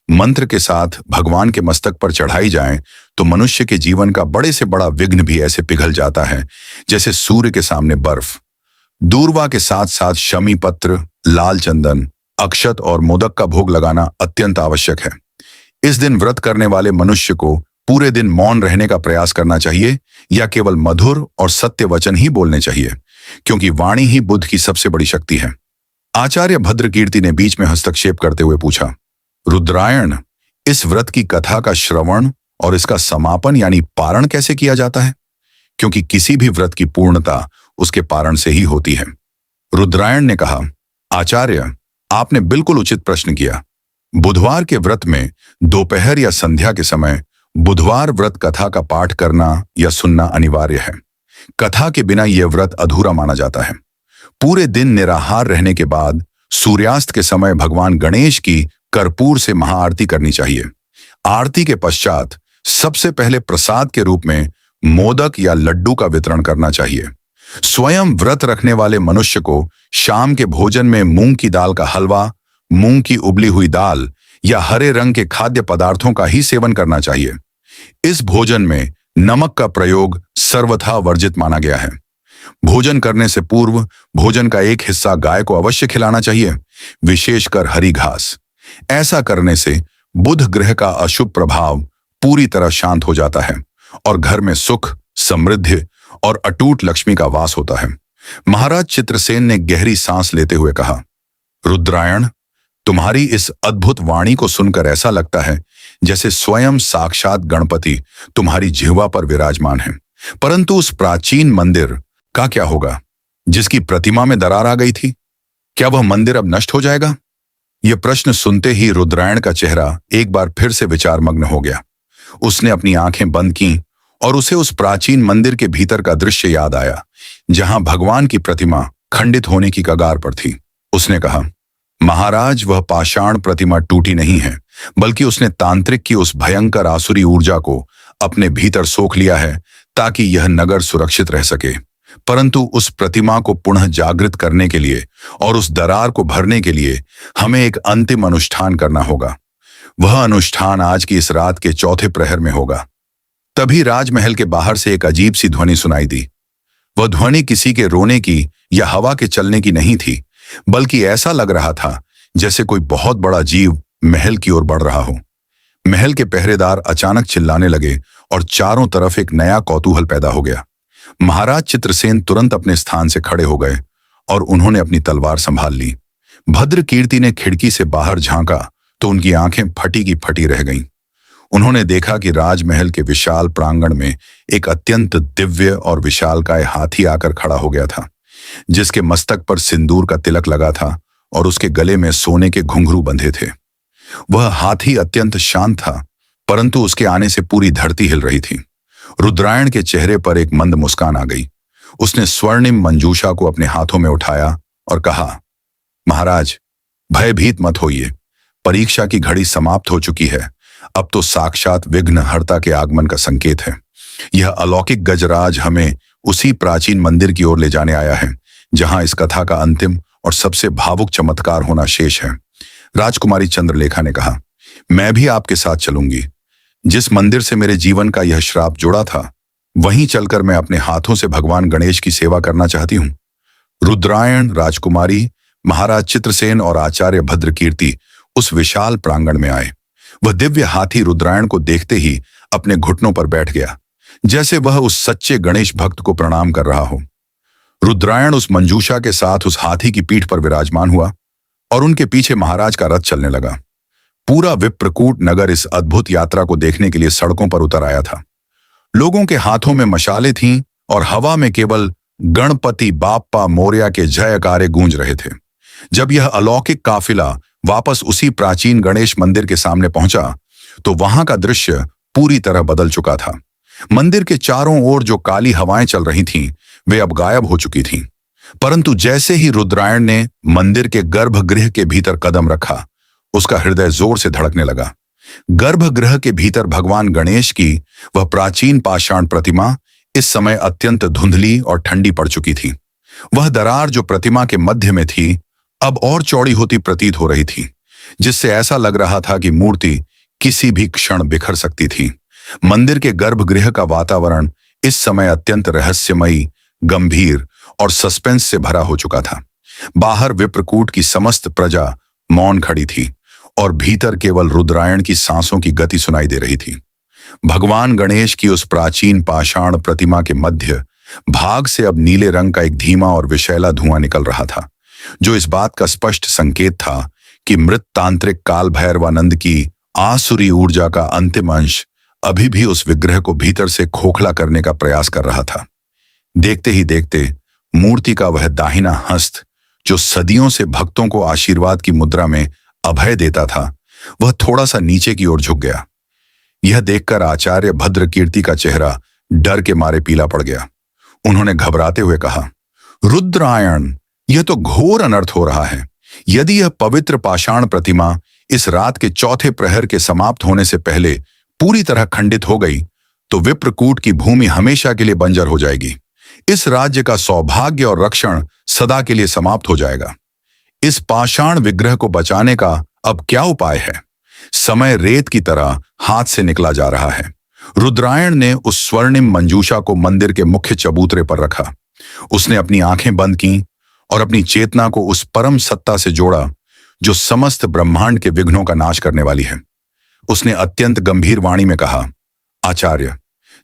मंत्र के साथ भगवान के मस्तक पर चढ़ाई जाए तो मनुष्य के जीवन का बड़े से बड़ा विघ्न भी ऐसे पिघल जाता है जैसे सूर्य के सामने बर्फ। दूर्वा के साथ साथ शमी पत्र, लाल चंदन, अक्षत और मोदक का भोग लगाना अत्यंत आवश्यक है। इस दिन व्रत करने वाले मनुष्य को पूरे दिन मौन रहने का प्रयास करना चाहिए या केवल मधुर और सत्य वचन ही बोलने चाहिए, क्योंकि वाणी ही बुद्ध की सबसे बड़ी शक्ति है। आचार्य भद्रकीर्ति ने बीच में हस्तक्षेप करते हुए पूछा, रुद्रायण, इस व्रत की कथा का श्रवण और इसका समापन यानी पारण कैसे किया जाता है? क्योंकि किसी भी व्रत की पूर्णता उसके पारण से ही होती है। रुद्रायण ने कहा, आचार्य, आपने बिल्कुल उचित प्रश्न किया। बुधवार के व्रत में दोपहर या संध्या के समय बुधवार व्रत कथा का पाठ करना या सुनना अनिवार्य है। कथा के बिना यह व्रत अधूरा माना जाता है। पूरे दिन निराहार रहने के बाद सूर्यास्त के समय भगवान गणेश की कर्पूर से महाआरती करनी चाहिए। आरती के पश्चात सबसे पहले प्रसाद के रूप में मोदक या लड्डू का वितरण करना चाहिए। स्वयं व्रत रखने वाले मनुष्य को शाम के भोजन में मूंग की दाल का हलवा, मूंग की उबली हुई दाल या हरे रंग के खाद्य पदार्थों का ही सेवन करना चाहिए। इस भोजन में नमक का प्रयोग सर्वथा वर्जित माना गया है। भोजन करने से पूर्व भोजन का एक हिस्सा गाय को अवश्य खिलाना चाहिए, विशेषकर हरी घास। ऐसा करने से बुध ग्रह का अशुभ प्रभाव पूरी तरह शांत हो जाता है और घर में सुख, समृद्धि और अटूट लक्ष्मी का वास होता है। महाराज चित्रसेन ने गहरी सांस लेते हुए कहा, रुद्रायण, तुम्हारी इस अद्भुत वाणी को सुनकर ऐसा लगता है जैसे स्वयं साक्षात गणपति तुम्हारी जिह्वा पर विराजमान है। परंतु उस प्राचीन मंदिर का क्या होगा जिसकी प्रतिमा में दरार आ गई थी? क्या वह मंदिर अब नष्ट हो जाएगा? यह प्रश्न सुनते ही रुद्रायण का चेहरा एक बार फिर से विचारमग्न हो गया। उसने अपनी आंखें बंद की और उसे उस प्राचीन मंदिर के भीतर का दृश्य याद आया, जहां भगवान की प्रतिमा खंडित होने की कगार पर थी। उसने कहा, महाराज, वह पाषाण प्रतिमा टूटी नहीं है, बल्कि उसने तांत्रिक की उस भयंकर आसुरी ऊर्जा को अपने भीतर सोख लिया है ताकि यह नगर सुरक्षित रह सके। परंतु उस प्रतिमा को पुनः जागृत करने के लिए और उस दरार को भरने के लिए हमें एक अंतिम अनुष्ठान करना होगा। वह अनुष्ठान आज की इस रात के चौथे प्रहर में होगा। तभी राजमहल के बाहर से एक अजीब सी ध्वनि सुनाई दी। वह ध्वनि किसी के रोने की या हवा के चलने की नहीं थी, बल्कि ऐसा लग रहा था जैसे कोई बहुत बड़ा जीव महल की ओर बढ़ रहा हो। महल के पहरेदार अचानक चिल्लाने लगे और चारों तरफ एक नया कौतूहल पैदा हो गया। महाराज चित्रसेन तुरंत अपने स्थान से खड़े हो गए और उन्होंने अपनी तलवार संभाल ली। भद्रकीर्ति ने खिड़की से बाहर झांका तो उनकी आंखें फटी की फटी रह गईं। उन्होंने देखा कि राजमहल के विशाल प्रांगण में एक अत्यंत दिव्य और विशालकाय हाथी आकर खड़ा हो गया था, जिसके मस्तक पर सिंदूर का तिलक लगा था और उसके गले में सोने के घुंघरू बंधे थे। वह हाथी अत्यंत शांत था, परंतु उसके आने से पूरी धरती हिल रही थी। रुद्रायण के चेहरे पर एक मंद मुस्कान आ गई। उसने स्वर्णिम मंजूषा को अपने हाथों में उठाया और कहा, महाराज, भयभीत मत होइए। परीक्षा की घड़ी समाप्त हो चुकी है। अब तो साक्षात विघ्नहर्ता के आगमन का संकेत है। यह अलौकिक गजराज हमें उसी प्राचीन मंदिर की ओर ले जाने आया है, जहां इस कथा का अंतिम और सबसे भावुक चमत्कार होना शेष है। राजकुमारी चंद्रलेखा ने कहा, मैं भी आपके साथ चलूंगी। जिस मंदिर से मेरे जीवन का यह श्राप जुड़ा था, वहीं चलकर मैं अपने हाथों से भगवान गणेश की सेवा करना चाहती हूँ। रुद्रायण, राजकुमारी, महाराज चित्रसेन और आचार्य भद्रकीर्ति उस विशाल प्रांगण में आए। वह दिव्य हाथी रुद्रायण को देखते ही अपने घुटनों पर बैठ गया, जैसे वह उस सच्चे गणेश भक्त को प्रणाम कर रहा हो। रुद्रायण उस मंजूषा के साथ उस हाथी की पीठ पर विराजमान हुआ और उनके पीछे महाराज का रथ चलने लगा। पूरा विप्रकूट नगर इस अद्भुत यात्रा को देखने के लिए सड़कों पर उतर आया था। लोगों के हाथों में मशालें थीं और हवा में केवल गणपति बाप्पा मोरया के जयकारे गूंज रहे थे। जब यह अलौकिक काफिला वापस उसी प्राचीन गणेश मंदिर के सामने पहुंचा, तो वहां का दृश्य पूरी तरह बदल चुका था। मंदिर के चारों ओर जो काली हवाएं चल रही थीं, वे अब गायब हो चुकी थीं। परंतु जैसे ही रुद्रायण ने मंदिर के गर्भगृह के भीतर कदम रखा, उसका हृदय जोर से धड़कने लगा। गर्भगृह के भीतर भगवान गणेश की वह प्राचीन पाषाण प्रतिमा इस समय अत्यंत धुंधली और ठंडी पड़ चुकी थी। वह दरार जो प्रतिमा के मध्य में थी, अब और चौड़ी होती प्रतीत हो रही थी, जिससे ऐसा लग रहा था कि मूर्ति किसी भी क्षण बिखर सकती थी। मंदिर के गर्भगृह का वातावरण इस समय अत्यंत रहस्यमयी, गंभीर और सस्पेंस से भरा हो चुका था। बाहर विप्रकूट की समस्त प्रजा मौन खड़ी थी और भीतर केवल रुद्रायण की सांसों की गति सुनाई दे रही थी। भगवान गणेश की उस प्राचीन पाषाण प्रतिमा के मध्य भाग से अब नीले रंग का एक धीमा और विषैला धुआं निकल रहा था, जो इस बात का स्पष्ट संकेत था कि मृत तांत्रिक काल भैरवानंद की आसुरी ऊर्जा का अंतिम अंश अभी भी उस विग्रह को भीतर से खोखला करने का प्रयास कर रहा था। देखते ही देखते मूर्ति का वह दाहिना हस्त, जो सदियों से भक्तों को आशीर्वाद की मुद्रा में अभय देता था, वह थोड़ा सा नीचे की ओर झुक गया। यह देखकर आचार्य भद्रकीर्ति का चेहरा डर के मारे पीला पड़ गया। उन्होंने घबराते हुए कहा, रुद्रायण, यह तो घोर अनर्थ हो रहा है। यदि यह पवित्र पाषाण प्रतिमा इस रात के चौथे प्रहर के समाप्त होने से पहले पूरी तरह खंडित हो गई, तो विप्रकूट की भूमि हमेशा के लिए बंजर हो जाएगी। इस राज्य का सौभाग्य और रक्षण सदा के लिए समाप्त हो जाएगा। इस पाषाण विग्रह को बचाने का अब क्या उपाय है? समय रेत की तरह हाथ से निकला जा रहा है। रुद्रायण ने उस स्वर्णिम मंजूषा को मंदिर के मुख्य चबूतरे पर रखा। उसने अपनी आंखें बंद की और अपनी चेतना को उस परम सत्ता से जोड़ा जो समस्त ब्रह्मांड के विघ्नों का नाश करने वाली है। उसने अत्यंत गंभीर वाणी में कहा, आचार्य,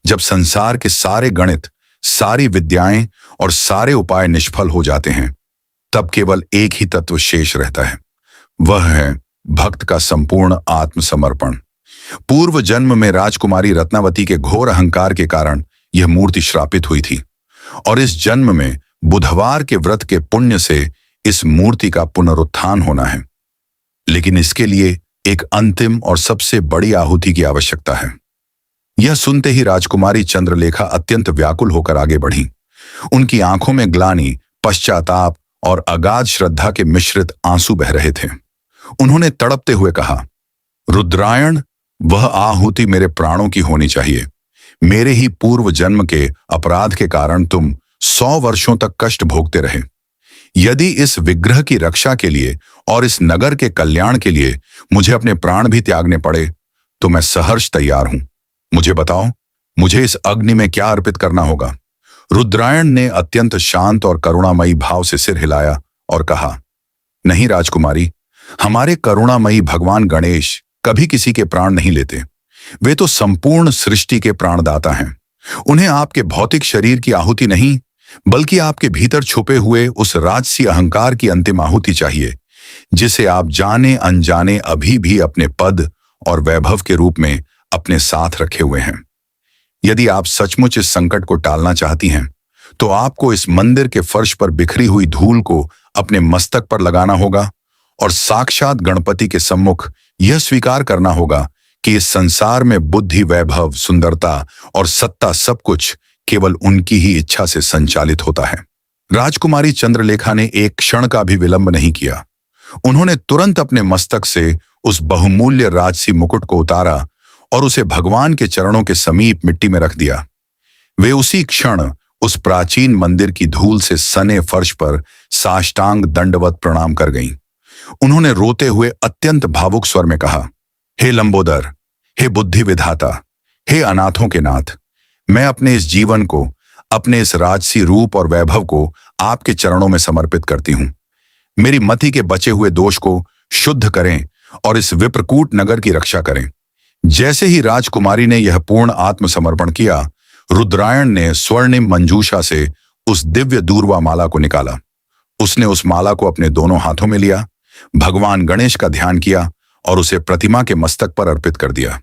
जब संसार के सारे गणित, सारी विद्याएं और सारे उपाय निष्फल हो जाते हैं, तब केवल एक ही तत्व शेष रहता है। वह है भक्त का संपूर्ण आत्मसमर्पण। पूर्व जन्म में राजकुमारी रत्नावती के घोर अहंकार के कारण यह मूर्ति श्रापित हुई थी और इस जन्म में बुधवार के व्रत के पुण्य से इस मूर्ति का पुनरुत्थान होना है। लेकिन इसके लिए एक अंतिम और सबसे बड़ी आहुति की आवश्यकता है। यह सुनते ही राजकुमारी चंद्रलेखा अत्यंत व्याकुल होकर आगे बढ़ी। उनकी आंखों में ग्लानि, पश्चाताप और अगाध श्रद्धा के मिश्रित आंसू बह रहे थे। उन्होंने तड़पते हुए कहा, रुद्रायण, वह आहुति मेरे प्राणों की होनी चाहिए। मेरे ही पूर्व जन्म के अपराध के कारण तुम 100 वर्षों तक कष्ट भोगते रहे। यदि इस विग्रह की रक्षा के लिए और इस नगर के कल्याण के लिए मुझे अपने प्राण भी त्यागने पड़े, तो मैं सहर्ष तैयार हूं। मुझे बताओ, मुझे इस अग्नि में क्या अर्पित करना होगा? रुद्रायण ने अत्यंत शांत और करुणामयी भाव से सिर हिलाया और कहा, नहीं राजकुमारी, हमारे करुणामयी भगवान गणेश कभी किसी के प्राण नहीं लेते। वे तो संपूर्ण सृष्टि के प्राणदाता हैं। उन्हें आपके भौतिक शरीर की आहुति नहीं, बल्कि आपके भीतर छुपे हुए उस राजसी अहंकार की अंतिम आहुति चाहिए, जिसे आप जाने अनजाने अभी भी अपने पद और वैभव के रूप में अपने साथ रखे हुए हैं। यदि आप सचमुच इस संकट को टालना चाहती हैं, तो आपको इस मंदिर के फर्श पर बिखरी हुई धूल को अपने मस्तक पर लगाना होगा और साक्षात गणपति के सम्मुख यह स्वीकार करना होगा कि इस संसार में बुद्धि, वैभव, सुंदरता और सत्ता सब कुछ केवल उनकी ही इच्छा से संचालित होता है। राजकुमारी चंद्रलेखा ने एक क्षण का भी विलंब नहीं किया। उन्होंने तुरंत अपने मस्तक से उस बहुमूल्य राजसी मुकुट को उतारा और उसे भगवान के चरणों के समीप मिट्टी में रख दिया। वे उसी क्षण उस प्राचीन मंदिर की धूल से सने फर्श पर साष्टांग दंडवत प्रणाम कर गईं। उन्होंने रोते हुए अत्यंत भावुक स्वर में कहा, हे लंबोदर, हे बुद्धि विधाता, हे अनाथों के नाथ, मैं अपने इस जीवन को, अपने इस राजसी रूप और वैभव को आपके चरणों में समर्पित करती हूं। मेरी मति के बचे हुए दोष को शुद्ध करें और इस विप्रकूट नगर की रक्षा करें। जैसे ही राजकुमारी ने यह पूर्ण आत्मसमर्पण किया, रुद्रायण ने स्वर्णिम मंजूषा से उस दिव्य दूर्वा माला को निकाला। उसने उस माला को अपने दोनों हाथों में लिया, भगवान गणेश का ध्यान किया और उसे प्रतिमा के मस्तक पर अर्पित कर दिया।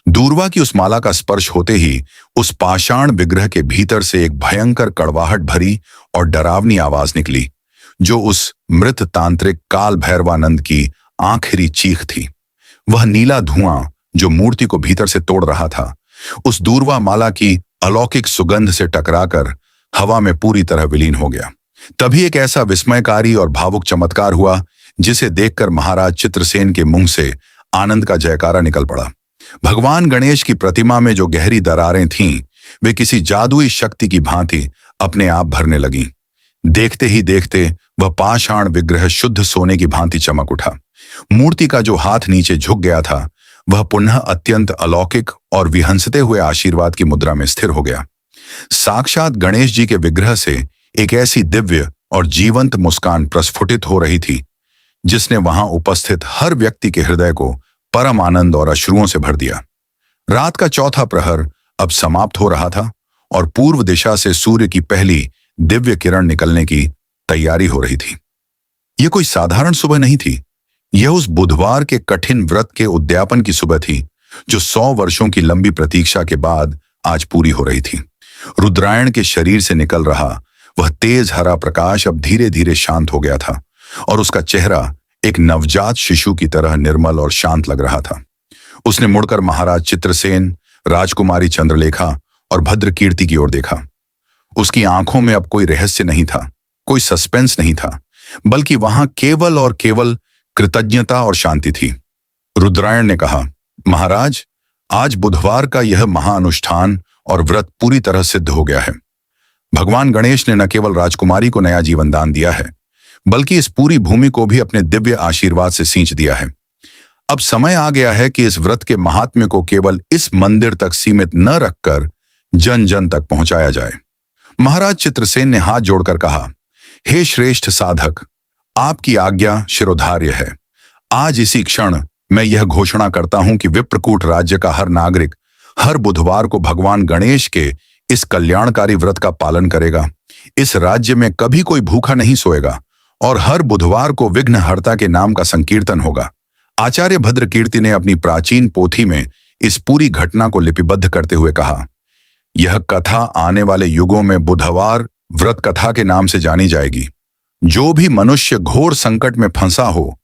दूर्वा की उस माला का स्पर्श होते ही उस पाषाण विग्रह के भीतर से एक भयंकर कड़वाहट भरी और डरावनी आवाज निकली, जो उस मृत तांत्रिक काल भैरवानंद की आखिरी चीख थी। वह नीला धुआं जो मूर्ति को भीतर से तोड़ रहा था, उस दूर्वा माला की अलौकिक सुगंध से टकराकर हवा में पूरी तरह विलीन हो गया। तभी एक ऐसा विस्मयकारी और भावुक चमत्कार हुआ, जिसे देखकर महाराज चित्रसेन के मुंह से आनंद का जयकारा निकल पड़ा। भगवान गणेश की प्रतिमा में जो गहरी दरारें थीं, वे किसी जादुई शक्ति की भांति अपने आप भरने लगीं। देखते ही देखते वह पाषाण विग्रह शुद्ध सोने की भांति चमक उठा। मूर्ति का जो हाथ नीचे झुक गया था, वह पुनः अत्यंत अलौकिक और विहंसते हुए आशीर्वाद की मुद्रा में स्थिर हो गया। साक्षात गणेश जी के विग्रह से एक ऐसी दिव्य और जीवंत मुस्कान प्रस्फुटित हो रही थी, जिसने वहां उपस्थित हर व्यक्ति के हृदय को परम आनंद और अश्रुओं से भर दिया। रात का चौथा प्रहर अब समाप्त हो रहा था और पूर्व दिशा से सूर्य की पहली दिव्य किरण निकलने की तैयारी हो रही थी। यह कोई साधारण सुबह नहीं थी। यह उस बुधवार के कठिन व्रत के उद्यापन की सुबह थी, जो 100 वर्षों की लंबी प्रतीक्षा के बाद आज पूरी हो रही थी। रुद्रायण के शरीर से निकल रहा वह तेज हरा प्रकाश अब धीरे धीरे शांत हो गया था और उसका चेहरा एक नवजात शिशु की तरह निर्मल और शांत लग रहा था। उसने मुड़कर महाराज चित्रसेन, राजकुमारी चंद्रलेखा और भद्रकीर्ति की ओर देखा। उसकी आंखों में अब कोई रहस्य नहीं था, कोई सस्पेंस नहीं था, बल्कि वहां केवल और केवल कृतज्ञता और शांति थी। रुद्रायण ने कहा, महाराज, आज बुधवार का यह महाअनुष्ठान और व्रत पूरी तरह सिद्ध हो गया है। भगवान गणेश ने न केवल राजकुमारी को नया जीवन दान दिया है, बल्कि इस पूरी भूमि को भी अपने दिव्य आशीर्वाद से सींच दिया है। अब समय आ गया है कि इस व्रत के महात्म्य को केवल इस मंदिर तक सीमित न रखकर जन जन तक पहुंचाया जाए। महाराज चित्रसेन ने हाथ जोड़कर कहा, हे श्रेष्ठ साधक, आपकी आज्ञा शिरोधार्य है। आज इसी क्षण मैं यह घोषणा करता हूं कि विप्रकूट राज्य का हर नागरिक हर बुधवार को भगवान गणेश के इस कल्याणकारी व्रत का पालन करेगा। इस राज्य में कभी कोई भूखा नहीं सोएगा और हर बुधवार को विघ्नहर्ता के नाम का संकीर्तन होगा। आचार्य भद्रकीर्ति ने अपनी प्राचीन पोथी में इस पूरी घटना को लिपिबद्ध करते हुए कहा, यह कथा आने वाले युगों में बुधवार व्रत कथा के नाम से जानी जाएगी। जो भी मनुष्य घोर संकट में फंसा हो,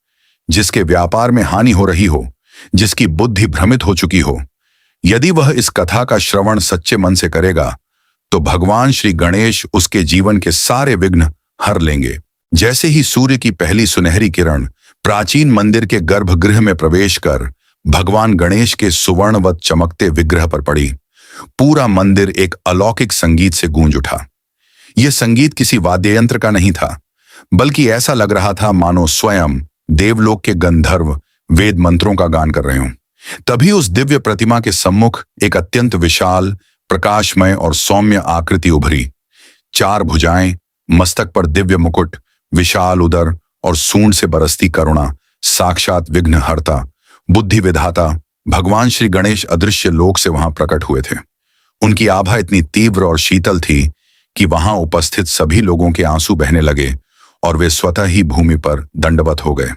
जिसके व्यापार में हानि हो रही हो, जिसकी बुद्धि भ्रमित हो चुकी हो, यदि वह इस कथा का श्रवण सच्चे मन से करेगा, तो भगवान श्री गणेश उसके जीवन के सारे विघ्न हर लेंगे। जैसे ही सूर्य की पहली सुनहरी किरण प्राचीन मंदिर के गर्भगृह में प्रवेश कर भगवान गणेश के सुवर्णवत चमकते विग्रह पर पड़ी, पूरा मंदिर एक अलौकिक संगीत से गूंज उठा। यह संगीत किसी वाद्य यंत्र का नहीं था, बल्कि ऐसा लग रहा था मानो स्वयं देवलोक के गंधर्व वेद मंत्रों का गान कर रहे हों। तभी उस दिव्य प्रतिमा के सम्मुख एक अत्यंत विशाल, प्रकाशमय और सौम्य आकृति उभरी। 4 भुजाएं, मस्तक पर दिव्य मुकुट, विशाल उदर और सूंड से बरसती करुणा, साक्षात विघ्नहर्ता, बुद्धि विधाता भगवान श्री गणेश अदृश्य लोक से वहां प्रकट हुए थे। उनकी आभा इतनी तीव्र और शीतल थी कि वहां उपस्थित सभी लोगों के आंसू बहने लगे और वे स्वतः ही भूमि पर दंडवत हो गए।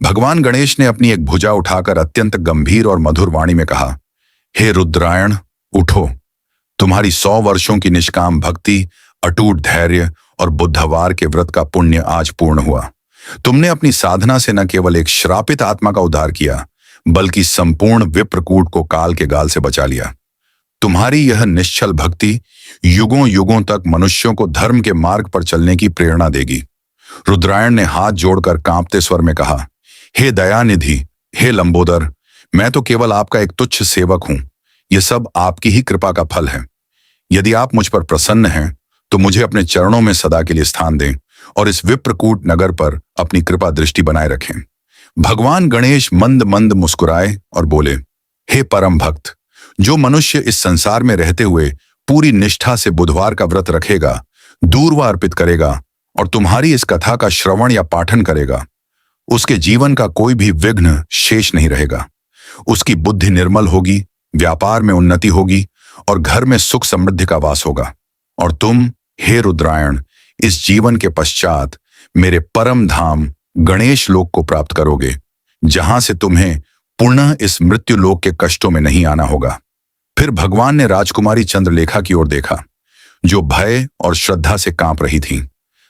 भगवान गणेश ने अपनी एक भुजा उठाकर अत्यंत गंभीर और मधुर वाणी में कहा, हे रुद्रायण, उठो। तुम्हारी 100 वर्षों की निष्काम भक्ति, अटूट धैर्य और बुद्धवार के व्रत का पुण्य आज पूर्ण हुआ। तुमने अपनी साधना से न केवल एक श्रापित आत्मा का उद्धार किया, बल्कि संपूर्ण विप्रकूट को काल के गाल से बचा लिया। तुम्हारी यह निश्चल भक्ति युगों युगों तक मनुष्यों को धर्म के मार्ग पर चलने की प्रेरणा देगी। रुद्रायण ने हाथ जोड़कर कांपते स्वर में कहा, हे दयानिधि, हे लंबोदर, मैं तो केवल आपका एक तुच्छ सेवक हूं। यह सब आपकी ही कृपा का फल है। यदि आप मुझ पर प्रसन्न हैं तो मुझे अपने चरणों में सदा के लिए स्थान दें और इस विप्रकूट नगर पर अपनी कृपा दृष्टि बनाए रखें। भगवान गणेश मंद मंद मुस्कुराए और बोले, हे परम भक्त, जो मनुष्य इस संसार में रहते हुए पूरी निष्ठा से बुधवार का व्रत रखेगा, दूर्वा अर्पित करेगा और तुम्हारी इस कथा का श्रवण या पाठन करेगा, उसके जीवन का कोई भी विघ्न शेष नहीं रहेगा। उसकी बुद्धि निर्मल होगी, व्यापार में उन्नति होगी और घर में सुख समृद्धि का वास होगा। और तुम, हे रुद्रायण, इस जीवन के पश्चात मेरे परम धाम गणेश लोक को प्राप्त करोगे, जहां से तुम्हें पुनः इस मृत्यु लोक के कष्टों में नहीं आना होगा। फिर भगवान ने राजकुमारी चंद्रलेखा की ओर देखा, जो भय और श्रद्धा से कांप रही थी।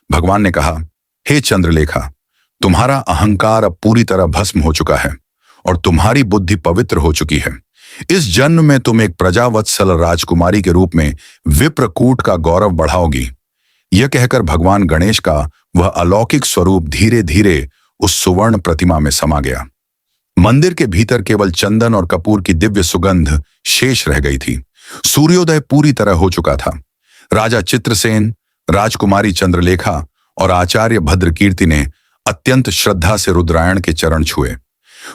भगवान ने कहा, हे चंद्रलेखा, तुम्हारा अहंकार अब पूरी तरह भस्म हो चुका है और तुम्हारी बुद्धि पवित्र हो चुकी है। इस जन्म में तुम एक प्रजावत्सल राजकुमारी के रूप में विप्रकूट का गौरव बढ़ाओगी। यह कहकर भगवान गणेश का वह अलौकिक स्वरूप धीरे धीरे उस सुवर्ण प्रतिमा में समा गया। मंदिर के भीतर केवल चंदन और कपूर की दिव्य सुगंध शेष रह गई थी। सूर्योदय पूरी तरह हो चुका था। राजा चित्रसेन, राजकुमारी चंद्रलेखा और आचार्य भद्रकीर्ति ने अत्यंत श्रद्धा से रुद्रायण के चरण छुए।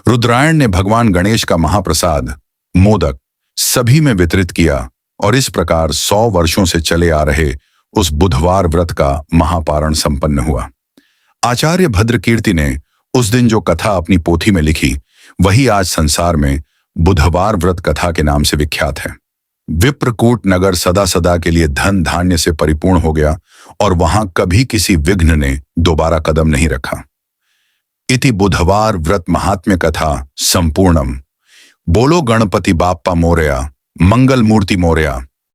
रुद्रायण ने भगवान गणेश का महाप्रसाद मोदक सभी में वितरित किया और इस प्रकार 100 वर्षों से चले आ रहे उस बुधवार व्रत का महापारण संपन्न हुआ। आचार्य भद्रकीर्ति ने उस दिन जो कथा अपनी पोथी में लिखी, वही आज संसार में बुधवार व्रत कथा के नाम से विख्यात है। विप्रकूट नगर सदा सदा के लिए धन धान्य से परिपूर्ण हो गया और वहां कभी किसी विघ्न ने दोबारा कदम नहीं रखा। इति बुधवार व्रत महात्म्य कथा संपूर्णम। बोलो गणपति बाप्पा मोरया, मंगल मूर्ति मोरया।